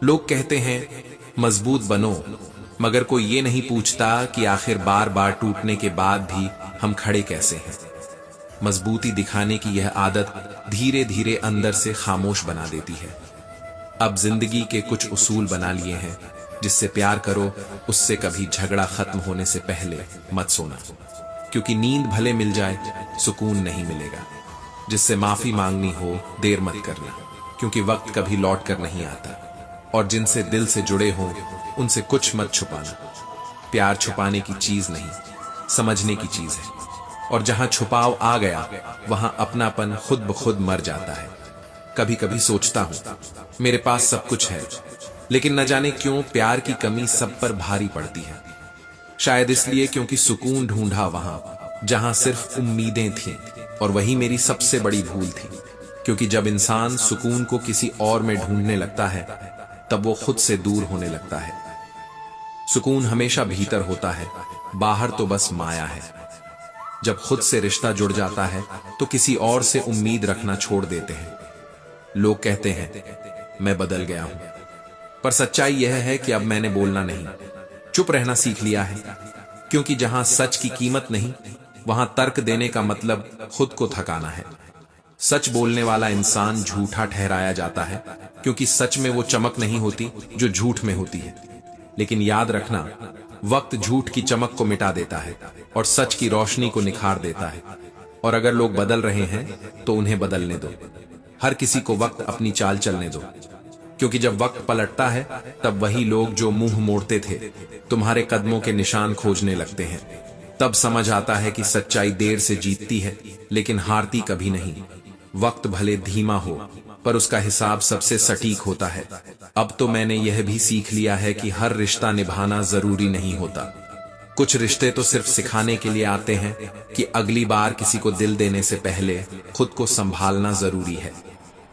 Speaker 1: लोग कहते हैं मजबूत बनो, मगर कोई ये नहीं पूछता कि आखिर बार बार टूटने के बाद भी हम खड़े कैसे हैं। मजबूती दिखाने की यह आदत धीरे धीरे अंदर से खामोश बना देती है। अब जिंदगी के कुछ उसूल बना लिए हैं। जिससे प्यार करो उससे कभी झगड़ा खत्म होने से पहले मत सोना, क्योंकि नींद भले मिल जाए सुकून नहीं मिलेगा। जिससे माफी मांगनी हो देर मत करना, क्योंकि वक्त कभी लौट कर नहीं आता। और जिनसे दिल से जुड़े हो उनसे कुछ मत छुपाना। प्यार छुपाने की चीज नहीं, समझने की चीज है। और जहां छुपाव आ गया वहां अपनापन खुद ब खुद मर जाता है। कभी कभी सोचता हूं मेरे पास सब कुछ है, लेकिन न जाने क्यों प्यार की कमी सब पर भारी पड़ती है। शायद इसलिए क्योंकि सुकून ढूंढा वहां जहां सिर्फ उम्मीदें थीं, और वही मेरी सबसे बड़ी भूल थी। क्योंकि जब इंसान सुकून को किसी और में ढूंढने लगता है तब वो खुद से दूर होने लगता है। सुकून हमेशा भीतर होता है, बाहर तो बस माया है। जब खुद से रिश्ता जुड़ जाता है तो किसी और से उम्मीद रखना छोड़ देते हैं। लोग कहते हैं मैं बदल गया हूं, पर सच्चाई यह है कि अब मैंने बोलना नहीं, चुप रहना सीख लिया है। क्योंकि जहां सच की कीमत नहीं वहां तर्क देने का मतलब खुद को थकाना है। सच बोलने वाला इंसान झूठा ठहराया जाता है, क्योंकि सच में वो चमक नहीं होती जो झूठ में होती है। लेकिन याद रखना, वक्त झूठ की चमक को मिटा देता है और सच की रोशनी को निखार देता है। और अगर लोग बदल रहे हैं तो उन्हें बदलने दो। हर किसी को वक्त अपनी चाल चलने दो, क्योंकि जब वक्त पलटता है तब वही लोग जो मुंह मोड़ते थे तुम्हारे कदमों के निशान खोजने लगते हैं। तब समझ आता है कि सच्चाई देर से जीतती है लेकिन हारती कभी नहीं। वक्त भले धीमा हो पर उसका हिसाब सबसे सटीक होता है। अब तो मैंने यह भी सीख लिया है कि हर रिश्ता निभाना जरूरी नहीं होता। कुछ रिश्ते तो सिर्फ सिखाने के लिए आते हैं कि अगली बार किसी को दिल देने से पहले खुद को संभालना जरूरी है।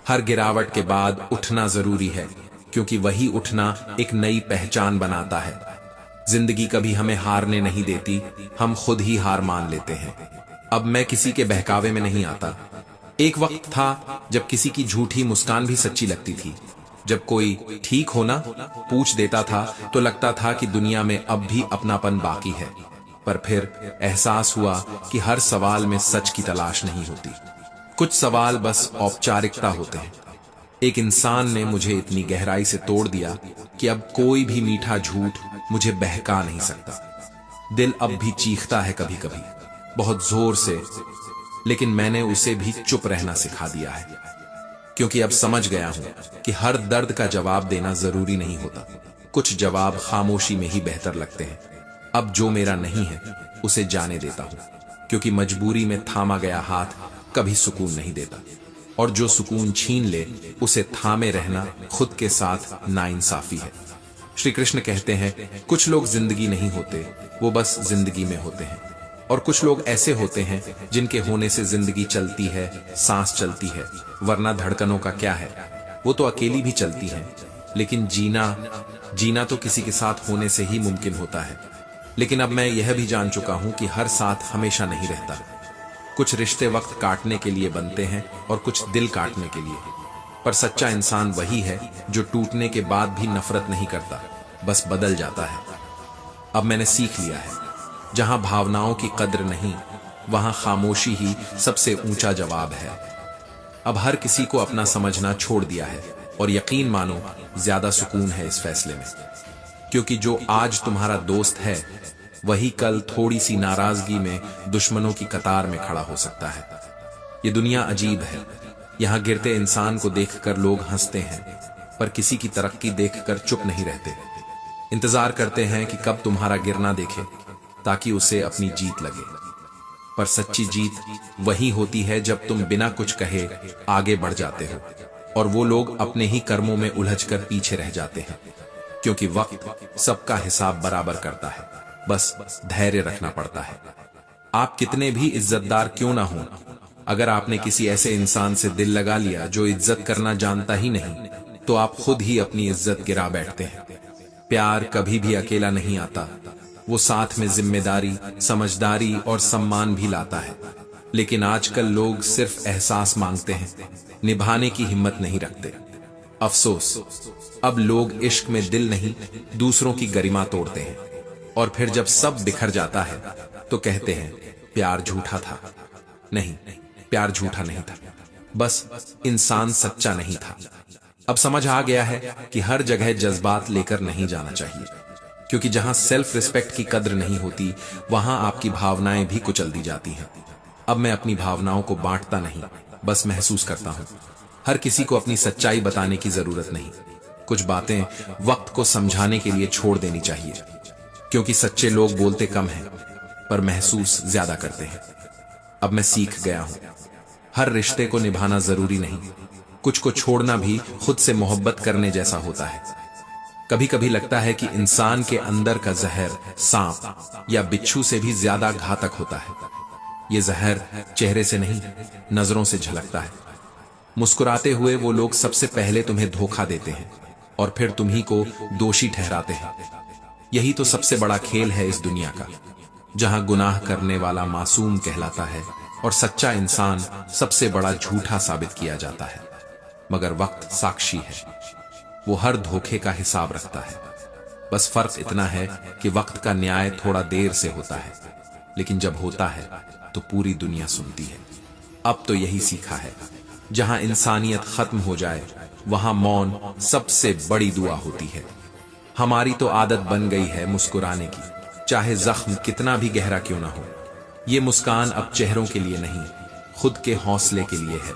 Speaker 1: हर गिरावट के बाद उठना जरूरी है, क्योंकि वही उठना एक नई पहचान बनाता है। जिंदगी कभी हमें हारने नहीं देती, हम खुद ही हार मान लेते हैं। अब मैं किसी के बहकावे में नहीं आता। एक वक्त था जब किसी की झूठी मुस्कान भी सच्ची लगती थी। जब कोई ठीक होना पूछ देता था तो लगता था कि दुनिया में अब भी अपनापन बाकी है। पर फिर एहसास हुआ कि हर सवाल में सच की तलाश नहीं होती, कुछ सवाल बस औपचारिकता होते हैं। एक इंसान ने मुझे इतनी गहराई से तोड़ दिया कि अब कोई भी मीठा झूठ मुझे बहका नहीं सकता। दिल अब भी चीखता है कभी कभी, बहुत जोर से, लेकिन मैंने उसे भी चुप रहना सिखा दिया है। क्योंकि अब समझ गया हूं कि हर दर्द का जवाब देना जरूरी नहीं होता। कुछ जवाब खामोशी में ही बेहतर लगते हैं। अब जो मेरा नहीं है उसे जाने देता हूं, क्योंकि मजबूरी में थामा गया हाथ कभी सुकून नहीं देता। और जो सुकून छीन ले उसे थामे रहना खुद के साथ नाइंसाफी है। श्री कृष्ण कहते हैं कुछ लोग जिंदगी नहीं होते, वो बस जिंदगी में होते हैं। और कुछ लोग ऐसे होते हैं जिनके होने से जिंदगी चलती है, सांस चलती है, वरना धड़कनों का क्या है, वो तो अकेली भी चलती है। लेकिन जीना तो किसी के साथ होने से ही मुमकिन होता है। लेकिन अब मैं यह भी जान चुका हूं कि हर साथ हमेशा नहीं रहता। कुछ रिश्ते वक्त काटने के लिए बनते हैं और कुछ दिल काटने के लिए। पर सच्चा इंसान वही है जो टूटने के बाद भी नफरत नहीं करता, बस बदल जाता है। अब मैंने सीख लिया है, जहां भावनाओं की कद्र नहीं वहां खामोशी ही सबसे ऊंचा जवाब है। अब हर किसी को अपना समझना छोड़ दिया है, और यकीन मानो ज्यादा सुकून है इस फैसले में। क्योंकि जो आज तुम्हारा दोस्त है वही कल थोड़ी सी नाराजगी में दुश्मनों की कतार में खड़ा हो सकता है। ये दुनिया अजीब है, यहां गिरते इंसान को देखकर लोग हंसते हैं, पर किसी की तरक्की देखकर चुप नहीं रहते। इंतजार करते हैं कि कब तुम्हारा गिरना देखे ताकि उसे अपनी जीत लगे। पर सच्ची जीत वही होती है जब तुम बिना कुछ कहे आगे बढ़ जाते हो, और वो लोग अपने ही कर्मों में उलझकर पीछे रह जाते हैं। क्योंकि वक्त सबका हिसाब बराबर करता है, बस धैर्य रखना पड़ता है। आप कितने भी इज्जतदार क्यों ना हो, अगर आपने किसी ऐसे इंसान से दिल लगा लिया जो इज्जत करना जानता ही नहीं, तो आप खुद ही अपनी इज्जत गिरा बैठते हैं। प्यार कभी भी अकेला नहीं आता, वो साथ में जिम्मेदारी, समझदारी और सम्मान भी लाता है। लेकिन आजकल लोग सिर्फ एहसास मांगते हैं, निभाने की हिम्मत नहीं रखते। अफसोस, अब लोग इश्क में दिल नहीं दूसरों की गरिमा तोड़ते हैं, और फिर जब सब बिखर जाता है तो कहते हैं प्यार झूठा था। नहीं, प्यार झूठा नहीं था, बस इंसान सच्चा नहीं था। अब समझ आ गया है कि हर जगह जज्बात लेकर नहीं जाना चाहिए, क्योंकि जहां सेल्फ रिस्पेक्ट की कद्र नहीं होती वहां आपकी भावनाएं भी कुचल दी जाती हैं। अब मैं अपनी भावनाओं को बांटता नहीं, बस महसूस करता हूं। हर किसी को अपनी सच्चाई बताने की जरूरत नहीं। कुछ बातें वक्त को समझाने के लिए छोड़ देनी चाहिए, क्योंकि सच्चे लोग बोलते कम हैं पर महसूस ज्यादा करते हैं। अब मैं सीख गया हूं, हर रिश्ते को निभाना जरूरी नहीं, कुछ को छोड़ना भी खुद से मोहब्बत करने जैसा होता है। कभी कभी लगता है कि इंसान के अंदर का जहर सांप या बिच्छू से भी ज्यादा घातक होता है। ये जहर चेहरे से नहीं, नजरों से झलकता है। मुस्कुराते हुए वो लोग सबसे पहले तुम्हें धोखा देते हैं और फिर तुम्ही को दोषी ठहराते हैं। यही तो सबसे बड़ा खेल है इस दुनिया का, जहां गुनाह करने वाला मासूम कहलाता है और सच्चा इंसान सबसे बड़ा झूठा साबित किया जाता है। मगर वक्त साक्षी है, वो हर धोखे का हिसाब रखता है। बस फर्क इतना है कि वक्त का न्याय थोड़ा देर से होता है, लेकिन जब होता है तो पूरी दुनिया सुनती है। अब तो यही सीखा है, जहां इंसानियत खत्म हो जाए वहां मौन सबसे बड़ी दुआ होती है। हमारी तो आदत बन गई है मुस्कुराने की, चाहे जख्म कितना भी गहरा क्यों ना हो। ये मुस्कान अब चेहरों के लिए नहीं, खुद के हौसले के लिए है।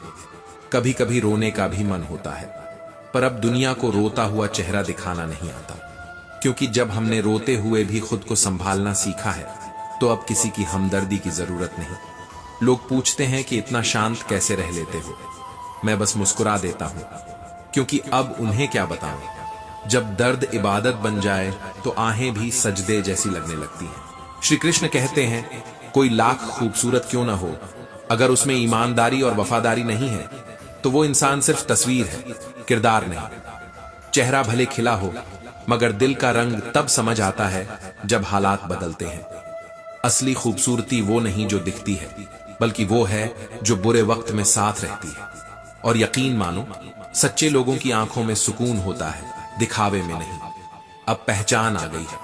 Speaker 1: कभी कभी रोने का भी मन होता है, पर अब दुनिया को रोता हुआ चेहरा दिखाना नहीं आता, क्योंकि जब हमने रोते हुए भी खुद को संभालना सीखा है तो अब किसी की हमदर्दी की जरूरत नहीं। लोग पूछते हैं कि इतना शांत कैसे रह लेते हो। मैं बस मुस्कुरा देता हूं, क्योंकि अब उन्हें क्या बताऊं। जब दर्द इबादत बन जाए तो आहें भी सजदे जैसी लगने लगती हैं। श्री कृष्ण कहते हैं, कोई लाख खूबसूरत क्यों ना हो, अगर उसमें ईमानदारी और वफादारी नहीं है तो वो इंसान सिर्फ तस्वीर है, किरदार नहीं। चेहरा भले खिला हो, मगर दिल का रंग तब समझ आता है जब हालात बदलते हैं। असली खूबसूरती वो नहीं जो दिखती है, बल्कि वो है जो बुरे वक्त में साथ रहती है। और यकीन मानो, सच्चे लोगों की आंखों में सुकून होता है, दिखावे में नहीं। अब पहचान आ गई है,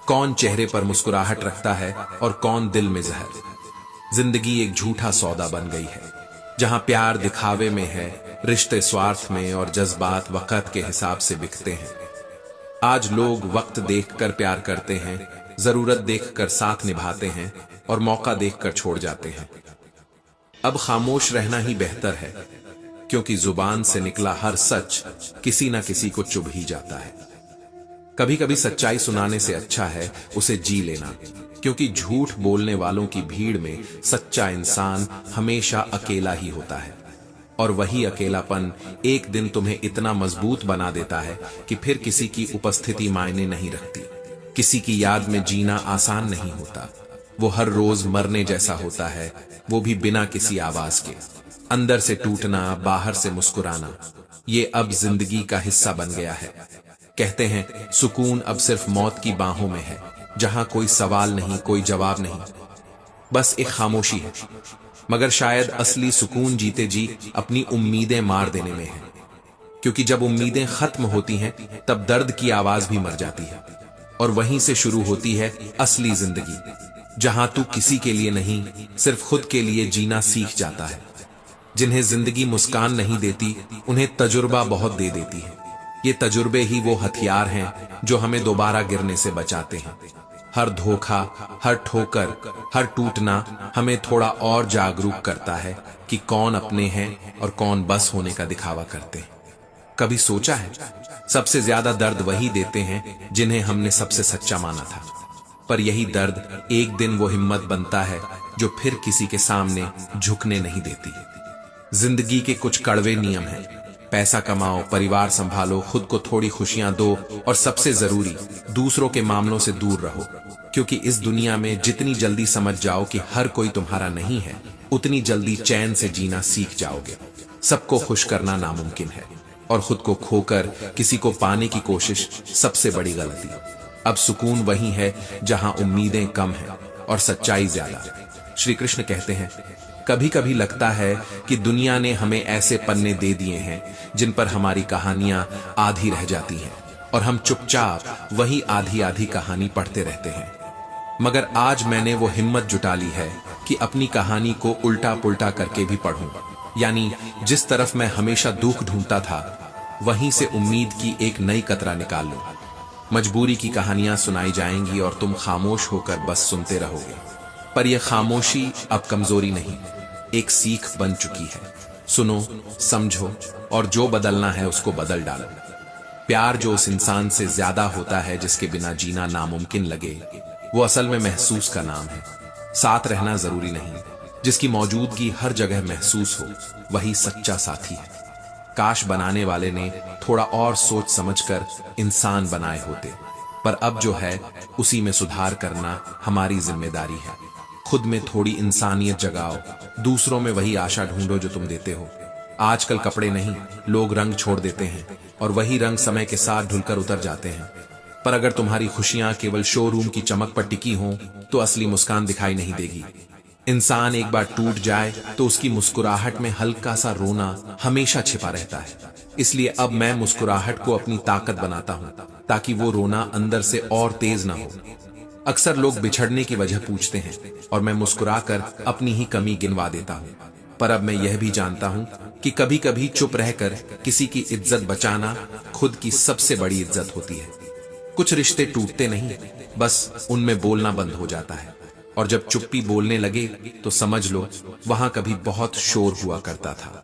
Speaker 1: कौन चेहरे पर मुस्कुराहट रखता है और कौन दिल में जहर। जिंदगी एक झूठा सौदा बन गई है, जहां प्यार दिखावे में है, रिश्ते स्वार्थ में और जज्बात वक्त के हिसाब से बिकते हैं। आज लोग वक्त देखकर प्यार करते हैं, जरूरत देखकर साथ निभाते हैं और मौका देखकर छोड़ जाते हैं। अब खामोश रहना ही बेहतर है, क्योंकि जुबान से निकला हर सच किसी न किसी को चुभ ही जाता है। कभी कभी सच्चाई सुनाने से अच्छा है उसे जी लेना, क्योंकि झूठ बोलने वालों की भीड़ में सच्चा इंसान हमेशा अकेला ही होता है। और वही अकेलापन एक दिन तुम्हें इतना मजबूत बना देता है कि फिर किसी की उपस्थिति मायने नहीं रखती। किसी की याद में जीना आसान नहीं होता, वो हर रोज मरने जैसा होता है, वो भी बिना किसी आवाज के। अंदर से टूटना, बाहर से मुस्कुराना, ये अब जिंदगी का हिस्सा बन गया है। कहते हैं सुकून अब सिर्फ मौत की बाहों में है, जहां कोई सवाल नहीं, कोई जवाब नहीं, बस एक खामोशी है। मगर शायद असली सुकून जीते जी अपनी उम्मीदें मार देने में है, क्योंकि जब उम्मीदें खत्म होती हैं तब दर्द की आवाज भी मर जाती है। और वहीं से शुरू होती है असली जिंदगी, जहां तू किसी के लिए नहीं, सिर्फ खुद के लिए जीना सीख जाता है। जिन्हें जिंदगी मुस्कान नहीं देती, उन्हें तजुर्बा बहुत दे देती है। ये तजुर्बे ही वो हथियार हैं जो हमें दोबारा गिरने से बचाते हैं। हर धोखा, हर ठोकर, हर टूटना हमें थोड़ा और जागरूक करता है कि कौन अपने हैं और कौन बस होने का दिखावा करते हैं। कभी सोचा है, सबसे ज्यादा दर्द वही देते हैं जिन्हें हमने सबसे सच्चा माना था। पर यही दर्द एक दिन वो हिम्मत बनता है जो फिर किसी के सामने झुकने नहीं देती। जिंदगी के कुछ कड़वे नियम हैं, पैसा कमाओ, परिवार संभालो, खुद को थोड़ी खुशियां दो और सबसे जरूरी, दूसरों के मामलों से दूर रहो। क्योंकि इस दुनिया में जितनी जल्दी समझ जाओ कि हर कोई तुम्हारा नहीं है, उतनी जल्दी चैन से जीना सीख जाओगे। सबको खुश करना नामुमकिन है और खुद को खोकर किसी को पाने की कोशिश सबसे बड़ी गलती। अब सुकून वही है जहां उम्मीदें कम हैं और सच्चाई ज्यादा। श्री कृष्ण कहते हैं, कभी कभी लगता है कि दुनिया ने हमें ऐसे पन्ने दे दिए हैं जिन पर हमारी कहानियां आधी रह जाती हैं और हम चुपचाप वही आधी आधी कहानी पढ़ते रहते हैं। मगर आज मैंने वो हिम्मत जुटा ली है कि अपनी कहानी को उल्टा पुल्टा करके भी पढ़ूं। यानी जिस तरफ मैं हमेशा दुख ढूंढता था, वहीं से उम्मीद की एक नई कतरा निकाल लूं। मजबूरी की कहानियां सुनाई जाएंगी और तुम खामोश होकर बस सुनते रहोगे। पर यह खामोशी अब कमजोरी नहीं, एक सीख बन चुकी है। सुनो, समझो और जो बदलना है उसको बदल डालो। प्यार जो उस इंसान से ज्यादा होता है जिसके बिना जीना नामुमकिन लगे, वो असल में महसूस का नाम है। साथ रहना जरूरी नहीं, जिसकी मौजूदगी हर जगह महसूस हो, वही सच्चा साथी है। काश बनाने वाले ने थोड़ा और सोच समझकर इंसान बनाए होते, पर अब जो है उसी में सुधार करना हमारी जिम्मेदारी है। खुद में थोड़ी इंसानियत जगाओ, दूसरों में वही आशा ढूंढो जो तुम देते हो। आजकल कपड़े नहीं, लोग रंग छोड़ देते हैं और वही रंग समय के साथ धुलकर उतर जाते हैं। पर अगर तुम्हारी खुशियां केवल शोरूम की चमक पर टिकी हों, तो असली मुस्कान दिखाई नहीं देगी। इंसान एक बार टूट जाए तो उसकी मुस्कुराहट में हल्का सा रोना हमेशा छिपा रहता है। इसलिए अब मैं मुस्कुराहट को अपनी ताकत बनाता हूं, ताकि वो रोना अंदर से और तेज ना हो। अक्सर लोग बिछड़ने की वजह पूछते हैं और मैं मुस्कुराकर अपनी ही कमी गिनवा देता हूं। पर अब मैं यह भी जानता हूं कि कभी कभी चुप रहकर किसी की इज्जत बचाना खुद की सबसे बड़ी इज्जत होती है। कुछ रिश्ते टूटते नहीं, बस उनमें बोलना बंद हो जाता है। और जब चुप्पी बोलने लगे तो समझ लो वहां कभी बहुत शोर हुआ करता था।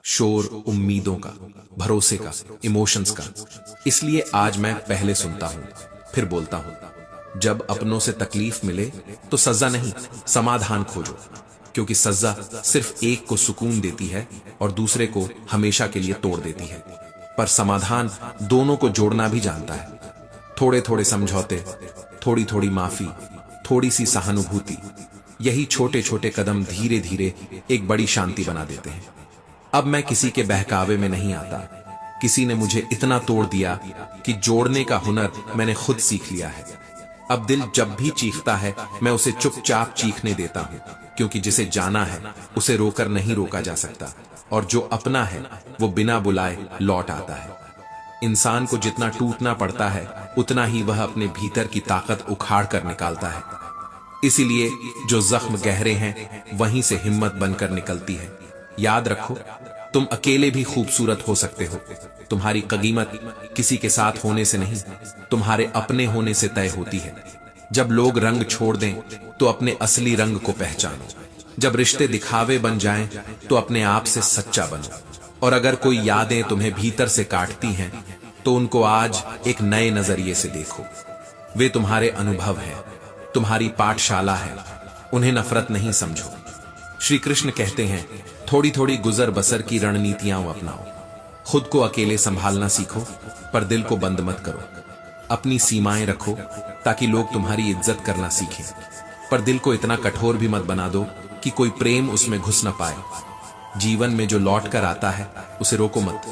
Speaker 1: शोर उम्मीदों का, भरोसे का, इमोशंस का। इसलिए आज मैं पहले सुनता हूं, फिर बोलता हूं। जब अपनों से तकलीफ मिले तो सजा नहीं, समाधान खोजो। क्योंकि सजा सिर्फ एक को सुकून देती है और दूसरे को हमेशा के लिए तोड़ देती है। पर समाधान दोनों को जोड़ना भी जानता है। थोड़े थोड़े समझौते, थोड़ी थोड़ी माफी, थोड़ी सी सहानुभूति, यही छोटे छोटे कदम धीरे धीरे एक बड़ी शांति बना देते हैं। अब मैं किसी के बहकावे में नहीं आता। किसी ने मुझे इतना तोड़ दिया कि जोड़ने का हुनर मैंने खुद सीख लिया है। अब दिल जब भी चीखता है, मैं उसे चुपचाप चीखने देता हूं, क्योंकि जिसे जाना है उसे रोकर नहीं रोका जा सकता, और जो अपना है वो बिना बुलाए लौट आता है। इंसान को जितना टूटना पड़ता है, उतना ही वह अपने भीतर की ताकत उखाड़ कर निकालता है। इसीलिए जो जख्म गहरे हैं, वहीं से हिम्मत बनकर निकलती है। याद रखो, तुम अकेले भी खूबसूरत हो सकते हो। तुम्हारी कीमत किसी के साथ होने से नहीं, तुम्हारे अपने होने से तय होती है। जब लोग रंग छोड़ दें तो अपने असली रंग को पहचानो। जब रिश्ते दिखावे बन जाएं तो अपने आप से सच्चा बनो। और अगर कोई यादें तुम्हें भीतर से काटती हैं, तो उनको आज एक नए नजरिए से देखो। वे तुम्हारे अनुभव हैं, तुम्हारी पाठशाला है, उन्हें नफरत नहीं समझो। श्री कृष्ण कहते हैं, थोड़ी थोड़ी गुजर बसर की रणनीतियां अपनाओ। खुद को अकेले संभालना सीखो, पर दिल को बंद मत करो। अपनी सीमाएं रखो ताकि लोग तुम्हारी इज्जत करना सीखें, पर दिल को इतना कठोर भी मत बना दो कि कोई प्रेम उसमें घुस न पाए। जीवन में जो लौट कर आता है उसे रोको मत,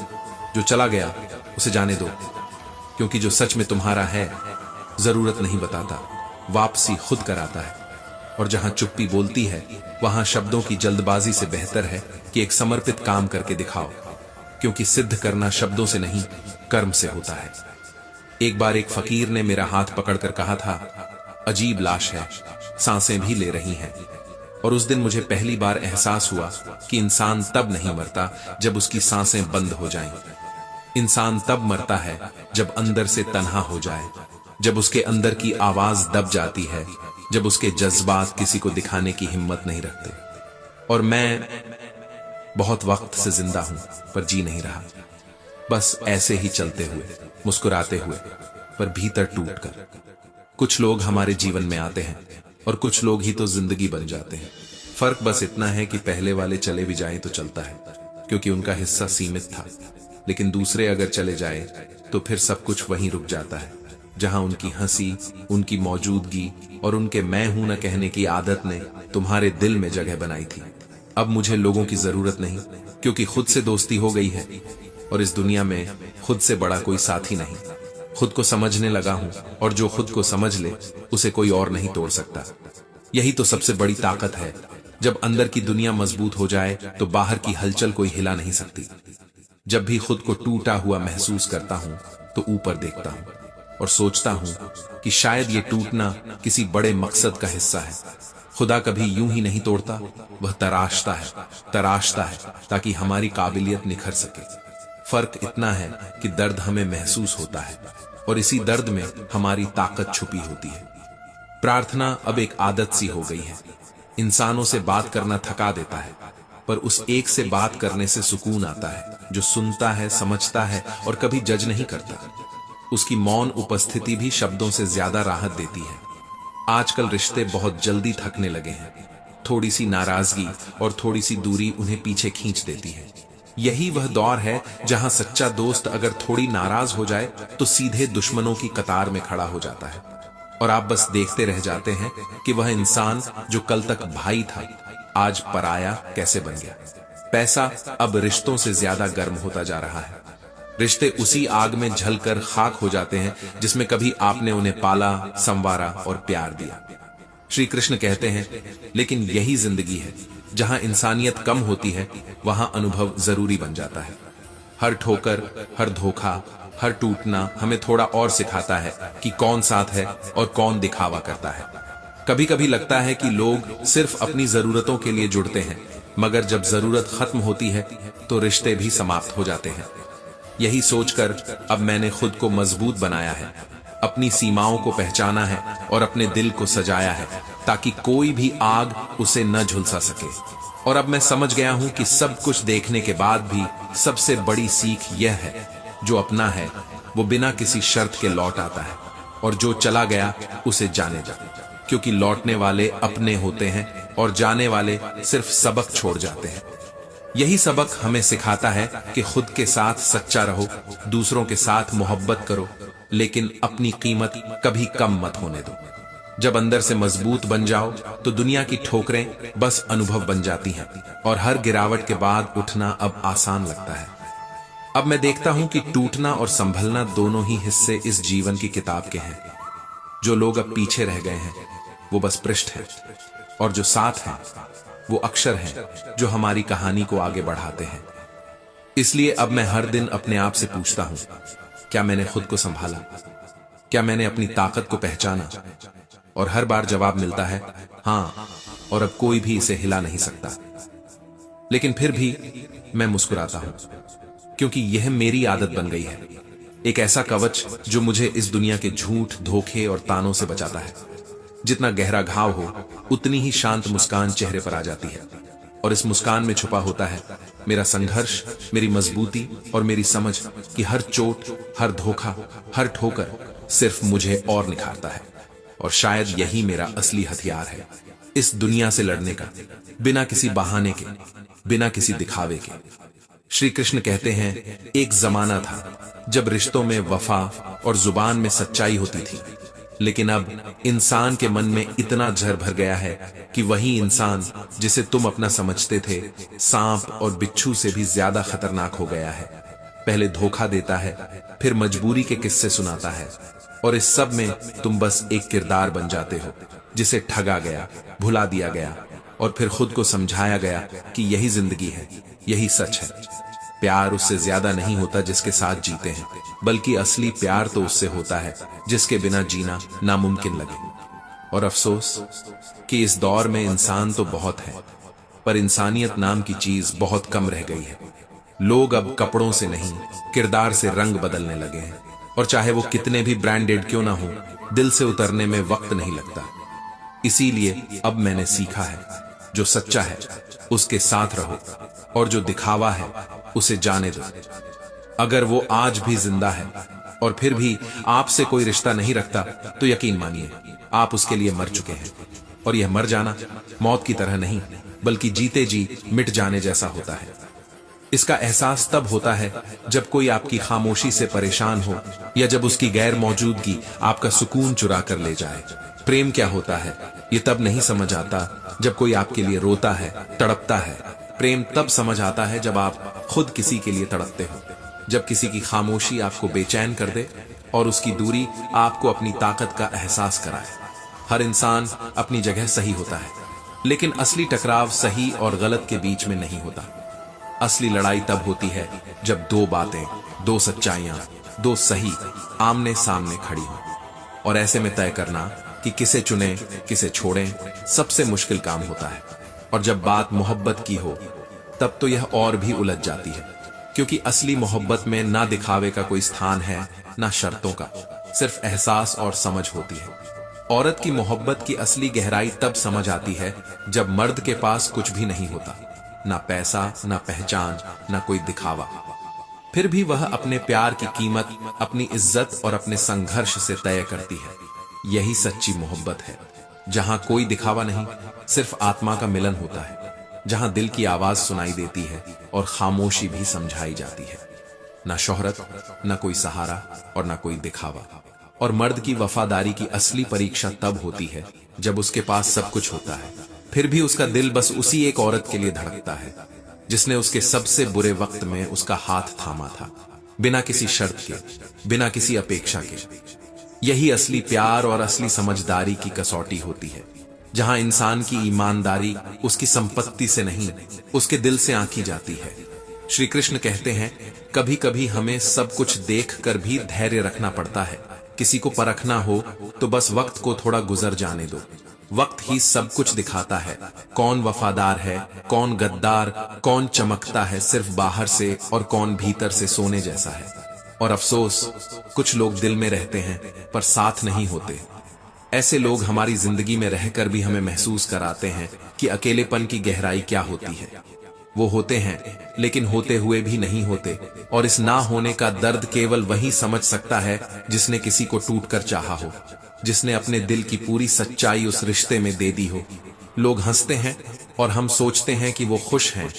Speaker 1: जो चला गया उसे जाने दो। क्योंकि जो सच में तुम्हारा है, जरूरत नहीं बताता, वापसी खुद कराता है। और जहां चुप्पी बोलती है, वहां शब्दों की जल्दबाजी से बेहतर है कि एक समर्पित काम करके दिखाओ। क्योंकि सिद्ध करना शब्दों से नहीं, कर्म से होता है। एक बार एक फकीर ने मेरा हाथ पकड़कर कहा था, अजीब लाश है, सांसें भी ले रही हैं। और उस दिन मुझे पहली बार एहसास हुआ कि इंसान तब नहीं मरता जब उसकी सांसें बंद हो जाएं। इंसान तब मरता है जब अंदर से तन्हा हो जाए, जब उसके अंदर की आवाज दब जाती है, जब उसके जज्बात किसी को दिखाने की हिम्मत नहीं रखते। और मैं बहुत वक्त से जिंदा हूं, पर जी नहीं रहा। बस ऐसे ही चलते हुए, मुस्कुराते हुए, पर भीतर टूट कर। कुछ लोग हमारे जीवन में आते हैं और कुछ लोग ही तो जिंदगी बन जाते हैं। फर्क बस इतना है कि पहले वाले चले भी जाएं तो चलता है, क्योंकि उनका हिस्सा सीमित था। लेकिन दूसरे अगर चले जाएं तो फिर सब कुछ वहीं रुक जाता है, जहां उनकी हंसी, उनकी मौजूदगी और उनके मैं हूं न कहने की आदत ने तुम्हारे दिल में जगह बनाई थी। अब मुझे लोगों की जरूरत नहीं, क्योंकि खुद से दोस्ती हो गई है। और इस दुनिया में खुद से बड़ा कोई साथी नहीं। खुद को समझने लगा हूं, और जो खुद को समझ ले उसे कोई और नहीं तोड़ सकता। यही तो सबसे बड़ी ताकत है। जब अंदर की दुनिया मजबूत हो जाए तो बाहर की हलचल कोई हिला नहीं सकती। जब भी खुद को टूटा हुआ महसूस करता हूं तो ऊपर देखता हूं और सोचता हूं कि शायद ये टूटना किसी बड़े मकसद का हिस्सा है। खुदा कभी यूं ही नहीं तोड़ता, वह तराशता है ताकि हमारी काबिलियत निखर सके। फर्क इतना है कि दर्द हमें महसूस होता है और इसी दर्द में हमारी ताकत छुपी होती है। प्रार्थना अब एक आदत सी हो गई है। इंसानों से बात करना थका देता है, पर उस एक से बात करने से सुकून आता है जो सुनता है, समझता है और कभी जज नहीं करता। उसकी मौन उपस्थिति भी शब्दों से ज्यादा राहत देती है। आजकल रिश्ते बहुत जल्दी थकने लगे हैं। थोड़ी सी नाराजगी और थोड़ी सी दूरी उन्हें पीछे खींच देती है। यही वह दौर है जहां सच्चा दोस्त अगर थोड़ी नाराज हो जाए तो सीधे दुश्मनों की कतार में खड़ा हो जाता है और आप बस देखते रह जाते हैं कि वह इंसान जो कल तक भाई था आज पराया कैसे बन गया। पैसा अब रिश्तों से ज्यादा गर्म होता जा रहा है। रिश्ते उसी आग में जलकर खाक हो जाते हैं जिसमें कभी आपने उन्हें पाला, संवारा और प्यार दिया। श्री कृष्ण कहते हैं, लेकिन यही जिंदगी है जहां इंसानियत कम होती है वहां अनुभव जरूरी बन जाता है। हर ठोकर, हर धोखा, हर टूटना हमें थोड़ा और सिखाता है कि कौन साथ है और कौन दिखावा करता है। कभी कभी लगता है कि लोग सिर्फ अपनी जरूरतों के लिए जुड़ते हैं, मगर जब जरूरत खत्म होती है तो रिश्ते भी समाप्त हो जाते हैं। यही सोचकर अब मैंने खुद को मजबूत बनाया है, अपनी सीमाओं को पहचाना है और अपने दिल को सजाया है ताकि कोई भी आग उसे न झुलसा सके। और अब मैं समझ गया हूं कि सब कुछ देखने के बाद भी सबसे बड़ी सीख यह है, जो अपना है वो बिना किसी शर्त के लौट आता है और जो चला गया उसे जाने जा, क्योंकि लौटने वाले अपने होते हैं और जाने वाले सिर्फ सबक छोड़ जाते हैं। यही सबक हमें सिखाता है कि खुद के साथ सच्चा रहो, दूसरों के साथ मोहब्बत करो, लेकिन अपनी कीमत कभी कम मत होने दो। जब अंदर से मजबूत बन जाओ तो दुनिया की ठोकरें बस अनुभव बन जाती हैं और हर गिरावट के बाद उठना अब आसान लगता है। अब मैं देखता हूं कि टूटना और संभलना दोनों ही हिस्से इस जीवन की किताब के हैं। जो लोग अब पीछे रह गए हैं वो बस पृष्ठ हैं और जो साथ हैं वो अक्षर हैं जो हमारी कहानी को आगे बढ़ाते हैं। इसलिए अब मैं हर दिन अपने आप से पूछता हूं, क्या मैंने खुद को संभाला? क्या मैंने अपनी ताकत को पहचाना? और हर बार जवाब मिलता है हां, और अब कोई भी इसे हिला नहीं सकता। लेकिन फिर भी मैं मुस्कुराता हूं, क्योंकि यह मेरी आदत बन गई है, एक ऐसा कवच जो मुझे इस दुनिया के झूठ, धोखे और तानों से बचाता है। जितना गहरा घाव हो उतनी ही शांत मुस्कान चेहरे पर आ जाती है और इस मुस्कान में छुपा होता है मेरा संघर्ष, मेरी मजबूती और मेरी समझ कि हर चोट, हर धोखा, हर ठोकर सिर्फ मुझे और निखारता है। और शायद यही मेरा असली हथियार है, इस दुनिया से लड़ने का, बिना किसी बहाने के, बिना किसी दिखावे के। श्री कृष्ण कहते हैं, एक जमाना था जब रिश्तों में वफा और जुबान में सच्चाई होती थी, लेकिन अब इंसान के मन में इतना जहर भर गया है कि वही इंसान जिसे तुम अपना समझते थे सांप और बिच्छू से भी ज्यादा खतरनाक हो गया है। पहले धोखा देता है, फिर मजबूरी के किस्से सुनाता है और इस सब में तुम बस एक किरदार बन जाते हो जिसे ठगा गया, भुला दिया गया और फिर खुद को समझाया गया कि यही जिंदगी है, यही सच है। प्यार उससे ज्यादा नहीं होता जिसके साथ जीते हैं, बल्कि असली प्यार तो उससे होता है जिसके बिना जीना नामुमकिन लगे। और अफसोस कि इस दौर में इंसान तो बहुत है, पर इंसानियत नाम की चीज बहुत कम रह गई है। लोग अब कपड़ों से नहीं, किरदार से रंग बदलने लगे हैं और चाहे वो कितने भी ब्रांडेड क्यों ना हो, दिल से उतरने में वक्त नहीं लगता। इसीलिए अब मैंने सीखा है, जो सच्चा है उसके साथ रहो और जो दिखावा है उसे जाने दो। अगर वो आज भी जिंदा है और फिर भी आपसे कोई रिश्ता नहीं रखता तो यकीन मानिए आप उसके लिए मर चुके हैं। और यह मर जाना मौत की तरह नहीं, बल्कि जीते जी मिट जाने जैसा होता है। इसका एहसास तब होता है जब कोई आपकी खामोशी से परेशान हो या जब उसकी गैर मौजूदगी आपका सुकून चुरा कर ले जाए। प्रेम क्या होता है ये तब नहीं समझ आता जब कोई आपके लिए रोता है, तड़पता है। प्रेम तब समझ आता है जब आप खुद किसी के लिए तड़पते हो, जब किसी की खामोशी आपको बेचैन कर दे और उसकी दूरी आपको अपनी ताकत का एहसास कराए। हर इंसान अपनी जगह सही होता है, लेकिन असली टकराव सही और गलत के बीच में नहीं होता। असली लड़ाई तब होती है जब दो बातें, दो सच्चाइयां, दो सही आमने सामने खड़ी हों, और ऐसे में तय करना कि किसे चुने किसे छोड़ें सबसे मुश्किल काम होता है। और जब बात मोहब्बत की हो तब तो यह और भी उलझ जाती है, क्योंकि असली मोहब्बत में ना दिखावे का कोई स्थान है ना शर्तों का, सिर्फ एहसास और समझ होती है। औरत की मोहब्बत की असली गहराई तब समझ आती है जब मर्द के पास कुछ भी नहीं होता, ना पैसा ना पहचान ना कोई दिखावा, फिर भी वह अपने प्यार की कीमत अपनी इज्जत और अपने संघर्ष से तय करती है। यही सच्ची मोहब्बत है, जहां कोई दिखावा नहीं, सिर्फ आत्मा का मिलन होता है, जहां दिल की आवाज सुनाई देती है और खामोशी भी समझाई जाती है। ना शोहरत, ना कोई सहारा और ना कोई दिखावा। और मर्द की वफादारी की असली परीक्षा तब होती है जब उसके पास सब कुछ होता है, फिर भी उसका दिल बस उसी एक औरत के लिए धड़कता है जिसने उसके सबसे बुरे वक्त में उसका हाथ थामा था, बिना किसी शर्त के, बिना किसी अपेक्षा के। यही असली प्यार और असली समझदारी की कसौटी होती है, जहां इंसान की ईमानदारी उसकी संपत्ति से नहीं, उसके दिल से आंकी जाती है। श्री कृष्ण कहते हैं, कभी कभी हमें सब कुछ देखकर भी धैर्य रखना पड़ता है। किसी को परखना हो तो बस वक्त को थोड़ा गुजर जाने दो, वक्त ही सब कुछ दिखाता है। कौन वफादार है, कौन गद्दार, कौन चमकता है सिर्फ बाहर से और कौन भीतर से सोने जैसा है। और अफसोस, कुछ लोग दिल में रहते हैं पर साथ नहीं होते। ऐसे लोग हमारी जिंदगी में रहकर भी हमें महसूस कराते हैं कि अकेलेपन की गहराई क्या होती है। वो होते हैं लेकिन होते हुए भी नहीं होते, और इस ना होने का दर्द केवल वही समझ सकता है जिसने किसी को टूटकर चाहा हो, जिसने अपने दिल की पूरी सच्चाई उस रिश्ते में दे दी हो। लोग हंसते हैं और हम सोचते हैं कि वो खुश हैं,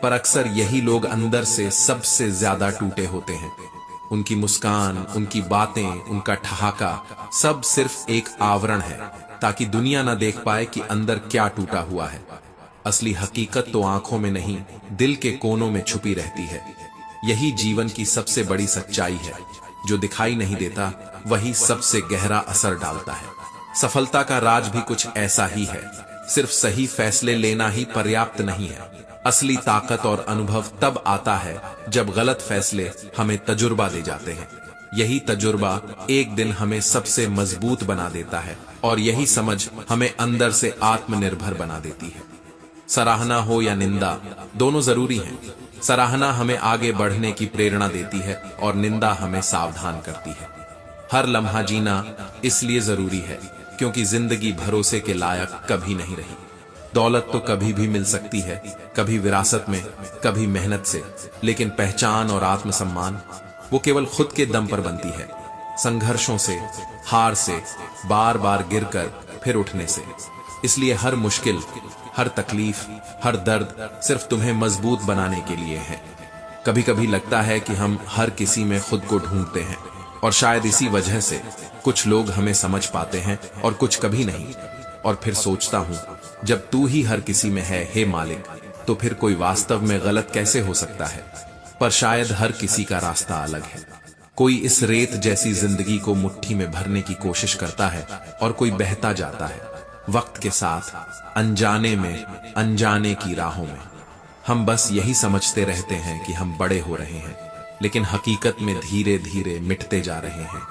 Speaker 1: पर अक्सर यही लोग अंदर से सबसे ज्यादा टूटे होते हैं। उनकी मुस्कान, उनकी बातें, उनका ठहाका सब सिर्फ एक आवरण है, ताकि दुनिया ना देख पाए कि अंदर क्या टूटा हुआ है। असली हकीकत तो आंखों में नहीं, दिल के कोनों में छुपी रहती है। यही जीवन की सबसे बड़ी सच्चाई है, जो दिखाई नहीं देता वही सबसे गहरा असर डालता है। सफलता का राज भी कुछ ऐसा ही है, सिर्फ सही फैसले लेना ही पर्याप्त नहीं है। असली ताकत और अनुभव तब आता है जब गलत फैसले हमें तजुर्बा दे जाते हैं। यही तजुर्बा एक दिन हमें सबसे मजबूत बना देता है, और यही समझ हमें अंदर से आत्मनिर्भर बना देती है। सराहना हो या निंदा, दोनों जरूरी हैं। सराहना हमें आगे बढ़ने की प्रेरणा देती है और निंदा हमें सावधान करती है। हर लम्हा जीना इसलिए जरूरी है क्योंकि जिंदगी भरोसे के लायक कभी नहीं रही। दौलत तो कभी भी मिल सकती है, कभी विरासत में, कभी मेहनत से, लेकिन पहचान और आत्मसम्मान वो केवल खुद के दम पर बनती है, संघर्षों से, हार से, बार बार गिरकर फिर उठने से। इसलिए हर मुश्किल, हर तकलीफ, हर दर्द सिर्फ तुम्हें मजबूत बनाने के लिए है। कभी कभी लगता है कि हम हर किसी में खुद को ढूंढते हैं, और शायद इसी वजह से कुछ लोग हमें समझ पाते हैं और कुछ कभी नहीं। और फिर सोचता हूं, जब तू ही हर किसी में है हे मालिक, तो फिर कोई वास्तव में गलत कैसे हो सकता है। पर शायद हर किसी का रास्ता अलग है। कोई इस रेत जैसी जिंदगी को मुट्ठी में भरने की कोशिश करता है और कोई बहता जाता है वक्त के साथ, अनजाने में, अनजाने की राहों में। हम बस यही समझते रहते हैं कि हम बड़े हो रहे हैं, लेकिन हकीकत में धीरे धीरे मिटते जा रहे हैं,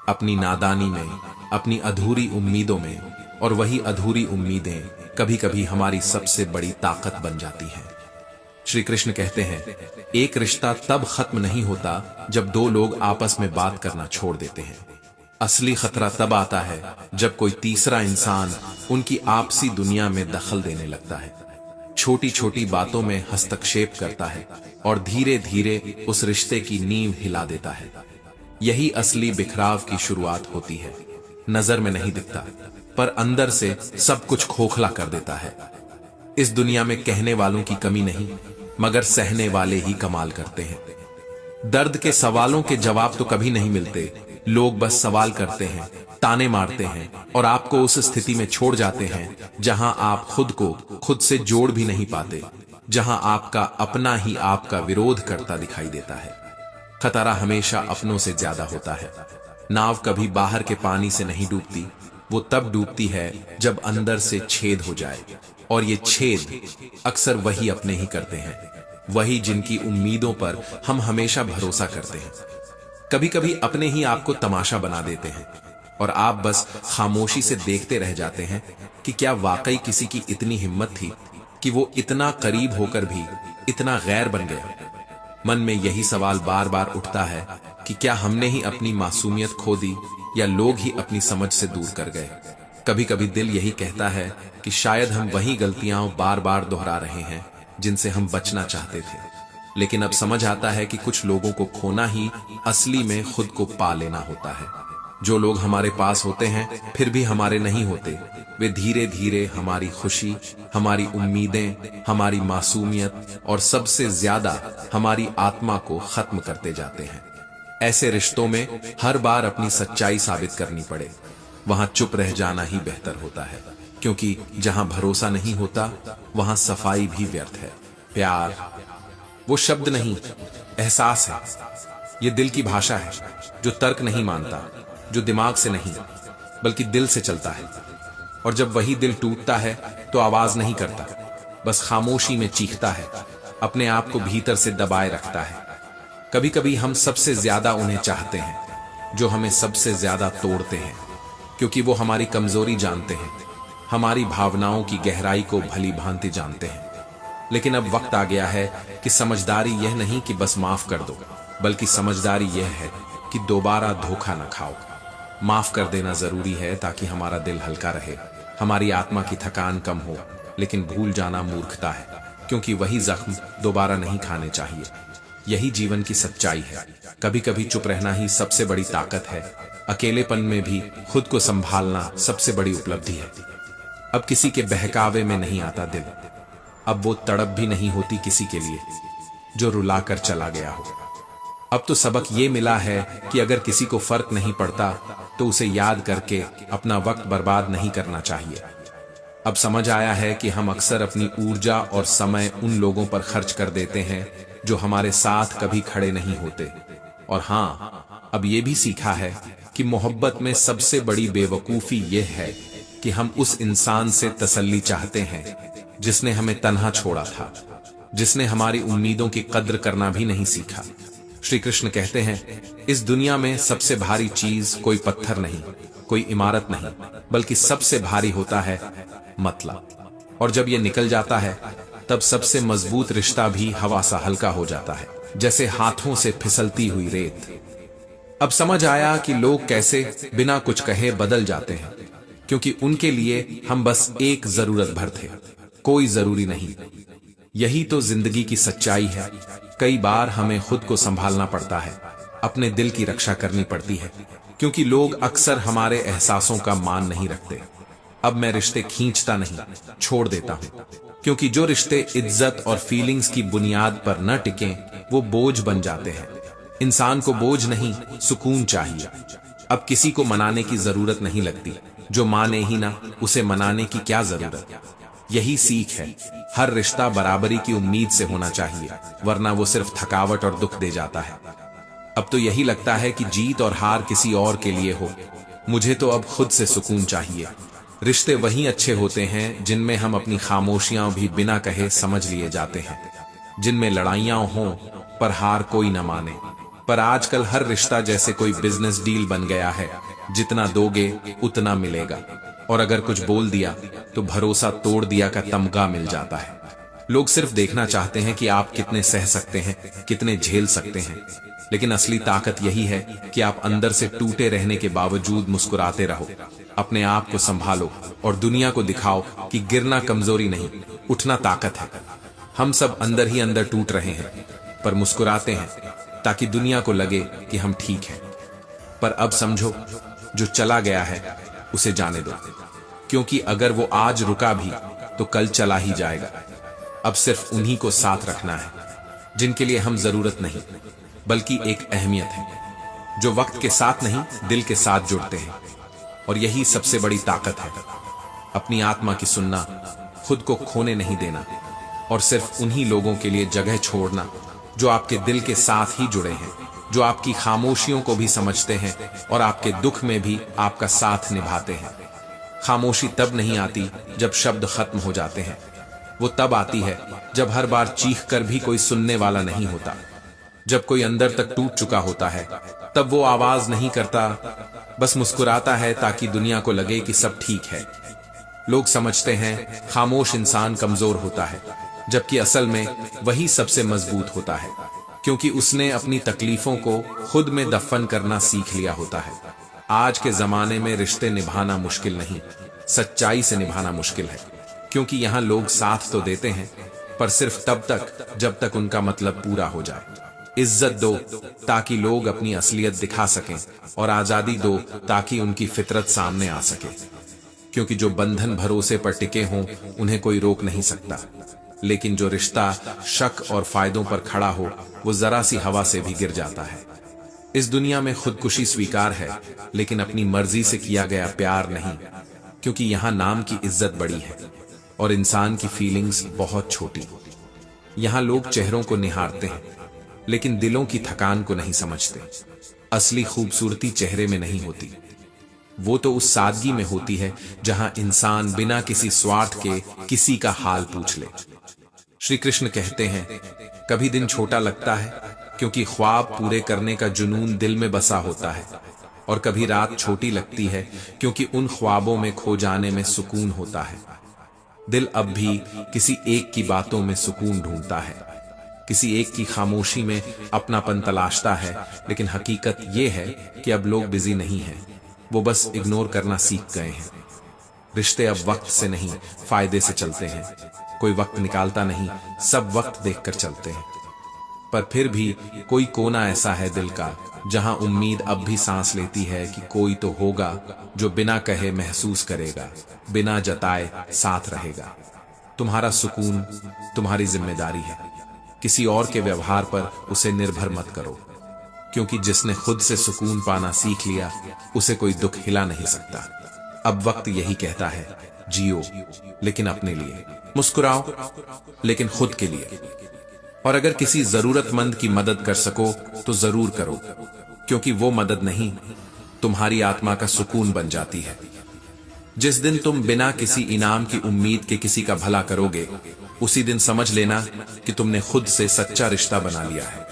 Speaker 1: अपनी नादानी में, अपनी अधूरी उम्मीदों में। और वही अधूरी उम्मीदें कभी कभी हमारी सबसे बड़ी ताकत बन जाती हैं। श्री कृष्ण कहते हैं, एक रिश्ता तब खत्म नहीं होता जब दो लोग आपस में बात करना छोड़ देते हैं। असली खतरा तब आता है जब कोई तीसरा इंसान उनकी आपसी दुनिया में दखल देने लगता है, छोटी छोटी बातों में हस्तक्षेप करता है और धीरे धीरे उस रिश्ते की नींव हिला देता है। यही असली बिखराव की शुरुआत होती है। नजर में नहीं दिखता, पर अंदर से सब कुछ खोखला कर देता है। इस दुनिया में कहने वालों की कमी नहीं, मगर सहने वाले ही कमाल करते हैं। दर्द के सवालों के जवाब तो कभी नहीं मिलते। लोग बस सवाल करते हैं, ताने मारते हैं और आपको उस स्थिति में छोड़ जाते हैं जहां आप खुद को खुद से जोड़ भी नहीं पाते, जहां आपका अपना ही आपका विरोध करता दिखाई देता है। खतरा हमेशा अपनों से ज्यादा होता है। नाव कभी बाहर के पानी से नहीं डूबती, वो तब डूबती है जब अंदर से छेद हो जाए, और ये छेद अक्सर वही अपने ही करते हैं, वही जिनकी उम्मीदों पर हम हमेशा भरोसा करते हैं। कभी कभी अपने ही आप को तमाशा बना देते हैं और आप बस खामोशी से देखते रह जाते हैं कि क्या वाकई किसी की इतनी हिम्मत थी कि वो इतना करीब होकर भी इतना गैर बन गया। मन में यही सवाल बार बार उठता है कि क्या हमने ही अपनी मासूमियत खो दी या लोग ही अपनी समझ से दूर कर गए। कभी कभी दिल यही कहता है कि शायद हम वही गलतियां बार बार दोहरा रहे हैं जिनसे हम बचना चाहते थे। लेकिन अब समझ आता है कि कुछ लोगों को खोना ही असली में खुद को पा लेना होता है। जो लोग हमारे पास होते हैं फिर भी हमारे नहीं होते, वे धीरे धीरे हमारी खुशी, हमारी उम्मीदें, हमारी मासूमियत और सबसे ज्यादा हमारी आत्मा को खत्म करते जाते हैं। ऐसे रिश्तों में हर बार अपनी सच्चाई साबित करनी पड़े, वहां चुप रह जाना ही बेहतर होता है, क्योंकि जहां भरोसा नहीं होता वहां सफाई भी व्यर्थ है। प्यार वो शब्द नहीं, एहसास है। ये दिल की भाषा है जो तर्क नहीं मानता, जो दिमाग से नहीं बल्कि दिल से चलता है। और जब वही दिल टूटता है तो आवाज नहीं करता, बस खामोशी में चीखता है, अपने आप को भीतर से दबाए रखता है। कभी कभी हम सबसे ज्यादा उन्हें चाहते हैं जो हमें सबसे ज्यादा तोड़ते हैं, क्योंकि वो हमारी कमजोरी जानते हैं, हमारी भावनाओं की गहराई को भली भांति जानते हैं। लेकिन अब वक्त आ गया है कि समझदारी यह नहीं कि बस माफ कर दो, बल्कि समझदारी यह है कि दोबारा धोखा न खाओ। माफ कर देना जरूरी है ताकि हमारा दिल हल्का रहे, हमारी आत्मा की थकान कम हो। लेकिन भूल जाना मूर्खता है, क्योंकि वही जख्म दोबारा नहीं खाने चाहिए। यही जीवन की सच्चाई है। कभी कभी चुप रहना ही सबसे बड़ी ताकत है। अकेलेपन में भी खुद को संभालना सबसे बड़ी उपलब्धि है। अब किसी के बहकावे में नहीं आता दिल, अब वो तड़प भी नहीं होती किसी के लिए जो रुलाकर चला गया हो। अब तो सबक ये मिला है कि अगर किसी को फर्क नहीं पड़ता तो उसे याद करके अपना वक्त बर्बाद नहीं करना चाहिए। अब समझ आया है कि हम अक्सर अपनी ऊर्जा और समय उन लोगों पर खर्च कर देते हैं जो हमारे साथ कभी खड़े नहीं होते। और हाँ, अब ये भी सीखा है कि मोहब्बत में सबसे बड़ी बेवकूफी यह है कि हम उस इंसान से तसल्ली चाहते हैं जिसने हमें तन्हा छोड़ा था, जिसने हमारी उम्मीदों की कद्र करना भी नहीं सीखा। श्री कृष्ण कहते हैं, इस दुनिया में सबसे भारी चीज कोई पत्थर नहीं, कोई इमारत नहीं, बल्कि सबसे भारी होता है मतलब। और जब ये निकल जाता है तब सबसे मजबूत रिश्ता भी हवा सा हल्का हो जाता है, जैसे हाथों से फिसलती हुई रेत। अब समझ आया कि लोग कैसे बिना कुछ कहे बदल जाते हैं, क्योंकि उनके लिए हम बस एक जरूरत भर थे, कोई जरूरी नहीं। यही तो जिंदगी की सच्चाई है। कई बार हमें खुद को संभालना पड़ता है, अपने दिल की रक्षा करनी पड़ती है, क्योंकि लोग अक्सर हमारे एहसासों का मान नहीं रखते। अब मैं रिश्ते खींचता नहीं, छोड़ देता हूं, क्योंकि जो रिश्ते इज्जत और फीलिंग्स की बुनियाद पर न टिकें वो बोझ बन जाते हैं। इंसान को बोझ नहीं, सुकून चाहिए। अब किसी को मनाने की जरूरत नहीं लगती, जो माने ही ना उसे मनाने की क्या जरूरत। यही सीख है, हर रिश्ता बराबरी की उम्मीद से होना चाहिए, वरना वो सिर्फ थकावट और दुख दे जाता है। अब तो यही लगता है कि जीत और हार किसी और के लिए हो, मुझे तो अब खुद से सुकून चाहिए। रिश्ते वही अच्छे होते हैं जिनमें हम अपनी खामोशियां भी बिना कहे समझ लिए जाते हैं, जिनमें लड़ाइयां हों पर हार कोई न माने। पर आजकल हर रिश्ता जैसे कोई बिजनेस डील बन गया है, जितना दोगे उतना मिलेगा, और अगर कुछ बोल दिया तो भरोसा तोड़ दिया का तमगा मिल जाता है। लोग सिर्फ देखना चाहते हैं कि आप कितने सह सकते हैं, कितने झेल सकते हैं, लेकिन असली ताकत यही है कि आप अंदर से टूटे रहने के बावजूद मुस्कुराते रहो, अपने आप को संभालो और दुनिया को दिखाओ कि गिरना कमजोरी नहीं, उठना ताकत है। हम सब अंदर ही अंदर टूट रहे हैं, पर मुस्कुराते हैं ताकि दुनिया को लगे कि हम ठीक हैं। पर अब समझो, जो चला गया है उसे जाने दो, क्योंकि अगर वो आज रुका भी तो कल चला ही जाएगा। अब सिर्फ उन्हीं को साथ रखना है जिनके लिए हम जरूरत नहीं बल्कि एक अहमियत है, जो वक्त के साथ नहीं दिल के साथ जुड़ते हैं। और यही सबसे बड़ी ताकत है, अपनी आत्मा की सुनना, खुद को खोने नहीं देना, और सिर्फ उन्हीं लोगों के लिए जगह छोड़ना जो आपके दिल के साथ ही जुड़े हैं, जो आपकी खामोशियों को भी समझते हैं और आपके दुख में भी आपका साथ निभाते हैं। खामोशी तब नहीं आती जब शब्द खत्म हो जाते हैं, वो तब आती है जब हर बार चीख कर भी कोई सुनने वाला नहीं होता, जब कोई अंदर तक टूट चुका होता है तब वो आवाज नहीं करता, बस मुस्कुराता है ताकि दुनिया को लगे कि सब ठीक है। लोग समझते हैं खामोश इंसान कमजोर होता है, जबकि असल में वही सबसे मजबूत होता है, क्योंकि उसने अपनी तकलीफों को खुद में दफन करना सीख लिया होता है। आज के जमाने में रिश्ते निभाना मुश्किल नहीं, सच्चाई से निभाना मुश्किल है, क्योंकि यहाँ लोग साथ तो देते हैं, पर सिर्फ तब तक जब तक उनका मतलब पूरा हो जाए। इज्जत दो ताकि लोग अपनी असलियत दिखा सकें, और आजादी दो ताकि उनकी फितरत सामने आ सके, क्योंकि जो बंधन भरोसे पर टिके हों उन्हें कोई रोक नहीं सकता, लेकिन जो रिश्ता शक और फायदों पर खड़ा हो वो जरा सी हवा से भी गिर जाता है। इस दुनिया में खुदकुशी स्वीकार है, लेकिन अपनी मर्जी से किया गया प्यार नहीं, क्योंकि यहाँ नाम की इज्जत बड़ी है और इंसान की फीलिंग्स बहुत छोटी। यहाँ लोग चेहरों को निहारते हैं, लेकिन दिलों की थकान को नहीं समझते। असली खूबसूरती चेहरे में नहीं होती, वो तो उस सादगी में होती है जहां इंसान बिना किसी स्वार्थ के किसी का हाल पूछ ले। श्री कृष्ण कहते हैं, कभी दिन छोटा लगता है क्योंकि ख्वाब पूरे करने का जुनून दिल में बसा होता है, और कभी रात छोटी लगती है क्योंकि उन ख्वाबों में खो जाने में सुकून होता है। दिल अब भी किसी एक की बातों में सुकून ढूंढता है, किसी एक की खामोशी में अपनापन तलाशता है, लेकिन हकीकत यह है कि अब लोग बिजी नहीं हैं, वो बस इग्नोर करना सीख गए हैं। रिश्ते अब वक्त से नहीं फायदे से चलते हैं, कोई वक्त निकालता नहीं, सब वक्त देखकर चलते हैं। पर फिर भी कोई कोना ऐसा है दिल का जहां उम्मीद अब भी सांस लेती है कि कोई तो होगा जो बिना कहे महसूस करेगा, बिना जताए साथ रहेगा। तुम्हारा सुकून तुम्हारी जिम्मेदारी है, किसी और के व्यवहार पर उसे निर्भर मत करो, क्योंकि जिसने खुद से सुकून पाना सीख लिया उसे कोई दुख हिला नहीं सकता। अब वक्त यही कहता है, जियो लेकिन अपने लिए, मुस्कुराओ लेकिन खुद के लिए, और अगर किसी जरूरतमंद की मदद कर सको तो जरूर करो, क्योंकि वो मदद नहीं तुम्हारी आत्मा का सुकून बन जाती है। जिस दिन तुम बिना किसी इनाम की उम्मीद के किसी का भला करोगे, उसी दिन समझ लेना कि तुमने खुद से सच्चा रिश्ता बना लिया है।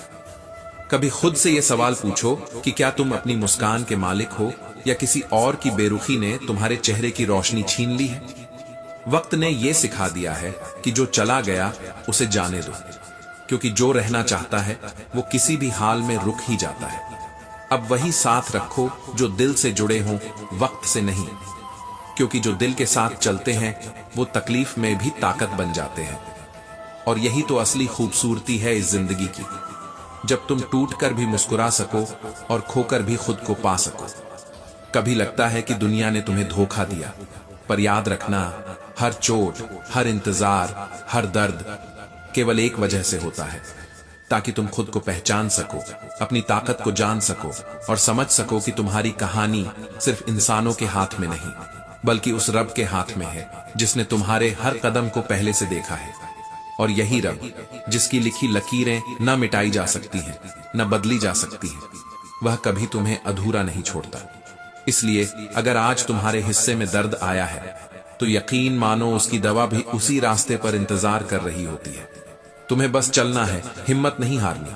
Speaker 1: कभी खुद से यह सवाल पूछो कि क्या तुम अपनी मुस्कान के मालिक हो, या किसी और की बेरुखी ने तुम्हारे चेहरे की रोशनी छीन ली है। वक्त ने यह सिखा दिया है कि जो चला गया उसे जाने दो, क्योंकि जो रहना चाहता है वो किसी भी हाल में रुक ही जाता है। अब वही साथ रखो जो दिल से जुड़े हों, वक्त से नहीं, क्योंकि जो दिल के साथ चलते हैं वो तकलीफ में भी ताकत बन जाते हैं। और यही तो असली खूबसूरती है इस जिंदगी की, जब तुम टूटकर भी मुस्कुरा सको और खोकर भी खुद को पा सको। कभी लगता है कि दुनिया ने तुम्हें धोखा दिया, पर याद रखना, हर चोट, हर इंतजार, हर दर्द केवल एक वजह से होता है, ताकि तुम खुद को पहचान सको, अपनी ताकत को जान सको और समझ सको कि तुम्हारी कहानी सिर्फ इंसानों के हाथ में नहीं, बल्कि उस रब के हाथ में है जिसने तुम्हारे हर कदम को पहले से देखा है। और यही रब, जिसकी लिखी लकीरें न मिटाई जा सकती हैं, न बदली जा सकती हैं, वह कभी तुम्हें अधूरा नहीं छोड़ता। इसलिए अगर आज तुम्हारे हिस्से में दर्द आया है तो यकीन मानो उसकी दवा भी उसी रास्ते पर इंतजार कर रही होती है। तुम्हें बस चलना है, हिम्मत नहीं हारनी,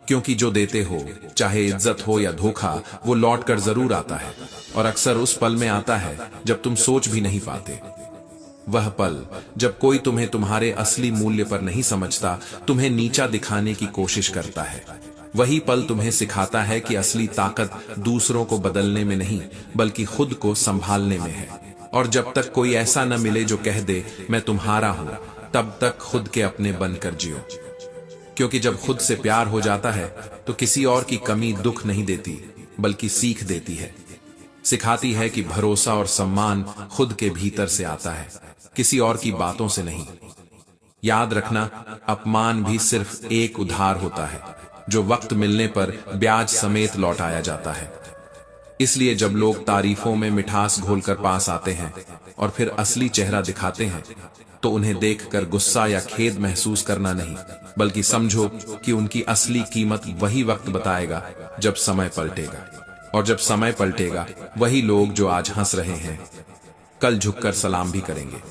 Speaker 1: क्योंकि जो देते हो, चाहे इज्जत हो या धोखा, वो लौट कर जरूर आता है, और अक्सर उस पल में आता है जब तुम सोच भी नहीं पाते। वह पल जब कोई तुम्हें तुम्हारे असली मूल्य पर नहीं समझता, तुम्हें नीचा दिखाने की कोशिश करता है। वही पल तुम्हें सिखाता है कि असली ताकत दूसरों को बदलने में नहीं, बल्कि खुद को संभालने में है। और जब तक कोई ऐसा न मिले जो कह दे मैं तुम्हारा हूं, तब तक खुद के अपने बनकर जियो, क्योंकि जब खुद से प्यार हो जाता है तो किसी और की कमी दुख नहीं देती, बल्कि सीख देती है। सिखाती है कि भरोसा और सम्मान खुद के भीतर से आता है, किसी और की बातों से नहीं। याद रखना, अपमान भी सिर्फ एक उधार होता है जो वक्त मिलने पर ब्याज समेत लौटाया जाता है। इसलिए जब लोग तारीफों में मिठास घोलकर पास आते हैं और फिर असली चेहरा दिखाते हैं, तो उन्हें देखकर गुस्सा या खेद महसूस करना नहीं, बल्कि समझो कि उनकी असली कीमत वही वक्त बताएगा जब समय पलटेगा। और जब समय पलटेगा, वही लोग जो आज हंस रहे हैं कल झुककर सलाम भी करेंगे।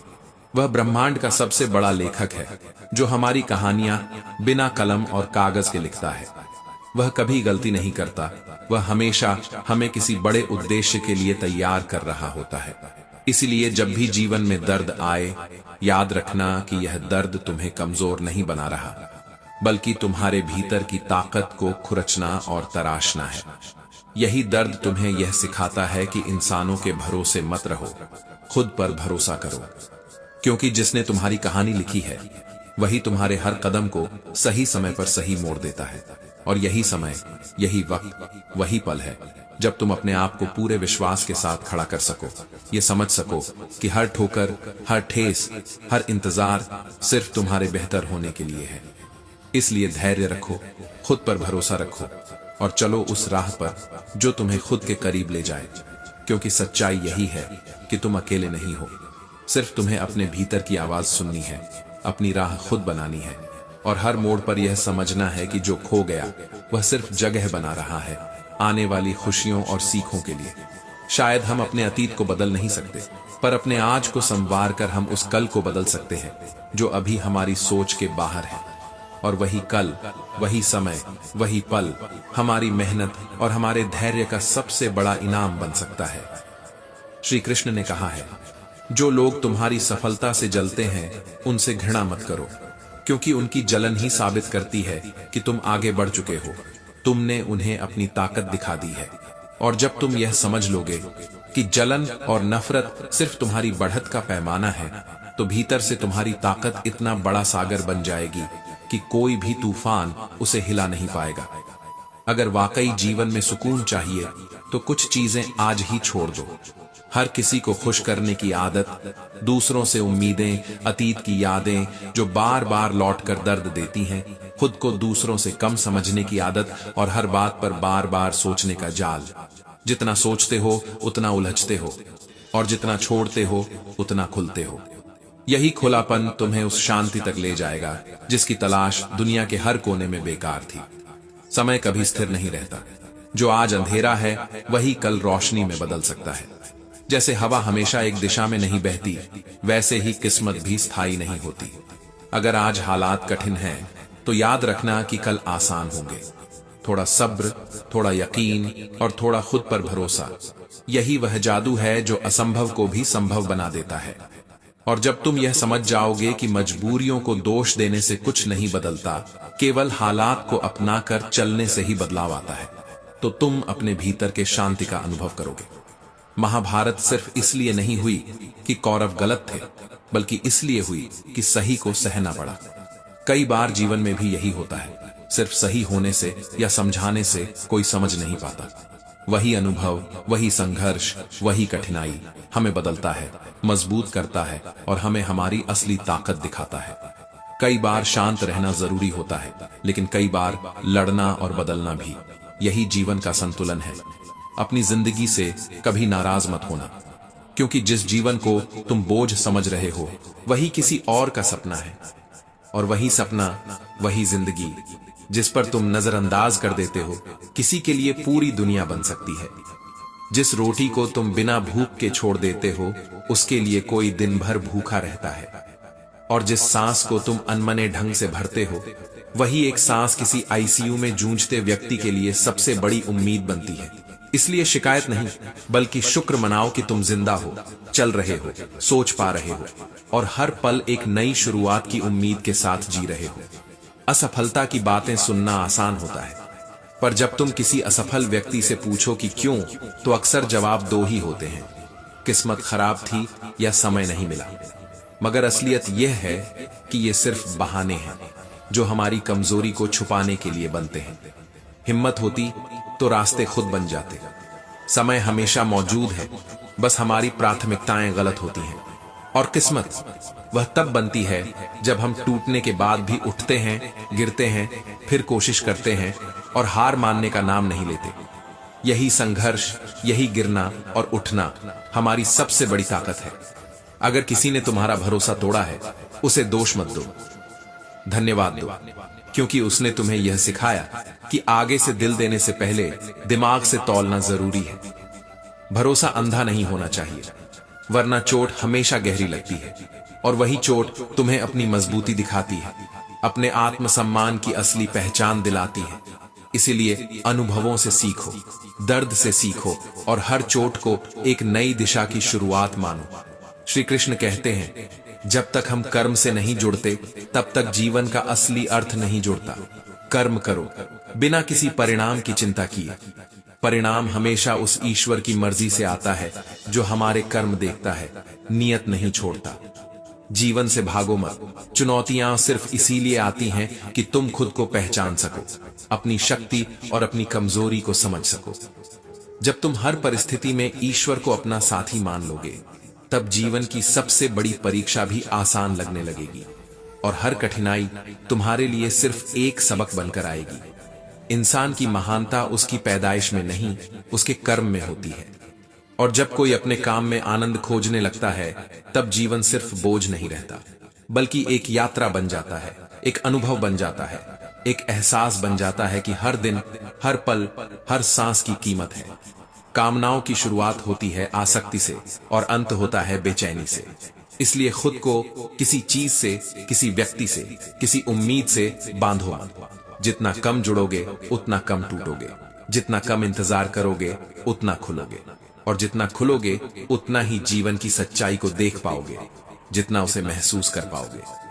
Speaker 1: वह ब्रह्मांड का सबसे बड़ा लेखक है जो हमारी कहानियां बिना कलम और कागज के लिखता है। वह कभी गलती नहीं करता, वह हमेशा हमें किसी बड़े उद्देश्य के लिए तैयार कर रहा होता है। इसलिए जब भी जीवन में दर्द आए, याद रखना कि यह दर्द तुम्हें कमजोर नहीं बना रहा, बल्कि तुम्हारे भीतर की ताकत को खुरचना और तराशना है। यही दर्द तुम्हें यह सिखाता है कि इंसानों के भरोसे मत रहो, खुद पर भरोसा करो, क्योंकि जिसने तुम्हारी कहानी लिखी है वही तुम्हारे हर कदम को सही समय पर सही मोड़ देता है। और यही समय, यही वक्त, वही पल है जब तुम अपने आप को पूरे विश्वास के साथ खड़ा कर सको, ये समझ सको कि हर ठोकर, हर ठेस, हर इंतजार सिर्फ तुम्हारे बेहतर होने के लिए है। इसलिए धैर्य रखो, खुद पर भरोसा रखो और चलो उस राह पर जो तुम्हें खुद के करीब ले जाए, क्योंकि सच्चाई यही है कि तुम अकेले नहीं हो। सिर्फ तुम्हें अपने भीतर की आवाज सुननी है, अपनी राह खुद बनानी है और हर मोड़ पर यह समझना है कि जो खो गया वह सिर्फ जगह बना रहा है आने वाली खुशियों और सीखों के लिए। शायद हम अपने अतीत को बदल नहीं सकते, पर अपने आज को संवार कर हम उस कल को बदल सकते हैं जो अभी हमारी सोच के बाहर है। और वही कल, वही समय, वही पल हमारी मेहनत और हमारे धैर्य का सबसे बड़ा इनाम बन सकता है। श्री कृष्ण ने कहा है, जो लोग तुम्हारी सफलता से जलते हैं उनसे घृणा मत करो, क्योंकि उनकी जलन ही साबित करती है कि तुम आगे बढ़ चुके हो, तुमने उन्हें अपनी ताकत दिखा दी है। और जब तुम यह समझ लोगे कि जलन और नफरत सिर्फ तुम्हारी बढ़त का पैमाना है, तो भीतर से तुम्हारी ताकत इतना बड़ा सागर बन जाएगी कि कोई भी तूफान उसे हिला नहीं पाएगा। अगर वाकई जीवन में सुकून चाहिए तो कुछ चीजें आज ही छोड़ दो। हर किसी को खुश करने की आदत, दूसरों से उम्मीदें, अतीत की यादें जो बार बार लौटकर दर्द देती हैं, खुद को दूसरों से कम समझने की आदत और हर बात पर बार बार सोचने का जाल। जितना सोचते हो उतना उलझते हो और जितना छोड़ते हो उतना खुलते हो। यही खुलापन तुम्हें उस शांति तक ले जाएगा जिसकी तलाश दुनिया के हर कोने में बेकार थी। समय कभी स्थिर नहीं रहता, जो आज अंधेरा है वही कल रोशनी में बदल सकता है। जैसे हवा हमेशा एक दिशा में नहीं बहती, वैसे ही किस्मत भी स्थायी नहीं होती। अगर आज हालात कठिन हैं तो याद रखना कि कल आसान होंगे। थोड़ा सब्र, थोड़ा यकीन और थोड़ा खुद पर भरोसा, यही वह जादू है जो असंभव को भी संभव बना देता है। और जब तुम यह समझ जाओगे कि मजबूरियों को दोष देने से कुछ नहीं बदलता, केवल हालात को अपनाकर चलने से ही बदलाव आता है, तो तुम अपने भीतर के शांति का अनुभव करोगे। महाभारत सिर्फ इसलिए नहीं हुई कि कौरव गलत थे, बल्कि इसलिए हुई कि सही को सहना पड़ा। कई बार जीवन में भी यही होता है, सिर्फ सही होने से या समझाने से कोई समझ नहीं पाता। वही अनुभव, वही संघर्ष, वही कठिनाई हमें बदलता है, मजबूत करता है और हमें हमारी असली ताकत दिखाता है। कई बार शांत रहना जरूरी होता है, लेकिन कई बार लड़ना और बदलना भी। यही जीवन का संतुलन है। अपनी जिंदगी से कभी नाराज मत होना, क्योंकि जिस जीवन को तुम बोझ समझ रहे हो वही किसी और का सपना है, और वही सपना, वही जिंदगी जिस पर तुम नजरअंदाज कर देते हो, किसी के लिए पूरी दुनिया बन सकती है। जिस रोटी को तुम बिना भूख के छोड़ देते हो, उसके लिए कोई दिन भर भूखा रहता है। और जिस सांस को तुम अनमने ढंग से भरते हो, वही एक सांस किसी आईसीयू में जूझते व्यक्ति के लिए सबसे बड़ी उम्मीद बनती है। इसलिए शिकायत नहीं, बल्कि शुक्र मनाओ कि तुम जिंदा हो, चल रहे हो, सोच पा रहे हो और हर पल एक नई शुरुआत की उम्मीद के साथ जी रहे हो। असफलता की बातें सुनना आसान होता है, पर जब तुम किसी असफल व्यक्ति से पूछो कि क्यों, तो अक्सर जवाब दो ही होते हैं, किस्मत खराब थी या समय नहीं मिला। मगर असलियत यह है कि ये सिर्फ बहाने हैं जो हमारी कमजोरी को छुपाने के लिए बनते हैं। हिम्मत होती तो रास्ते खुद बन जाते। समय हमेशा मौजूद है, बस हमारी प्राथमिकताएं गलत होती हैं। और किस्मत वह तब बनती है जब हम टूटने के बाद भी उठते हैं, गिरते हैं, फिर कोशिश करते हैं और हार मानने का नाम नहीं लेते। यही संघर्ष, यही गिरना और उठना हमारी सबसे बड़ी ताकत है। अगर किसी ने तुम्हारा भरोसा तोड़ा है, उसे दोष मत दो, धन्यवाद दो, क्योंकि उसने तुम्हें यह सिखाया कि आगे से दिल देने से पहले दिमाग से तौलना जरूरी है। भरोसा अंधा नहीं होना चाहिए, वरना चोट हमेशा गहरी लगती है और वही चोट तुम्हें अपनी मजबूती दिखाती है, अपने आत्मसम्मान की असली पहचान दिलाती है। इसीलिए अनुभवों से सीखो, दर्द से सीखो और हर चोट को एक नई दिशा की शुरुआत मानो। श्री कृष्ण कहते हैं, जब तक हम कर्म से नहीं जुड़ते तब तक जीवन का असली अर्थ नहीं जुड़ता। कर्म करो बिना किसी परिणाम की चिंता किए। परिणाम हमेशा उस ईश्वर की मर्जी से आता है जो हमारे कर्म देखता है, नियत नहीं छोड़ता। जीवन से भागो मत। चुनौतियां सिर्फ इसीलिए आती हैं कि तुम खुद को पहचान सको, अपनी शक्ति और अपनी कमजोरी को समझ सको। जब तुम हर परिस्थिति में ईश्वर को अपना साथी मान लोगे, तब जीवन की सबसे बड़ी परीक्षा भी आसान लगने लगेगी और हर कठिनाई तुम्हारे लिए सिर्फ एक सबक बनकर आएगी। इंसान की महानता उसकी पैदाइश में नहीं, उसके कर्म में होती है। और जब कोई अपने काम में आनंद खोजने लगता है, तब जीवन सिर्फ बोझ नहीं रहता, बल्कि एक यात्रा बन जाता है, एक अनुभव बन जाता है, एक एहसास बन जाता है कि हर दिन, हर पल, हर सांस की कीमत है। कामनाओं की शुरुआत होती है आसक्ति से और अंत होता है बेचैनी से। इसलिए खुद को किसी चीज से, किसी व्यक्ति से, किसी उम्मीद से बांधो मत। जितना कम जुड़ोगे उतना कम टूटोगे, जितना कम इंतजार करोगे उतना खुलोगे, और जितना खुलोगे उतना ही जीवन की सच्चाई को देख पाओगे, जितना उसे महसूस कर पाओगे।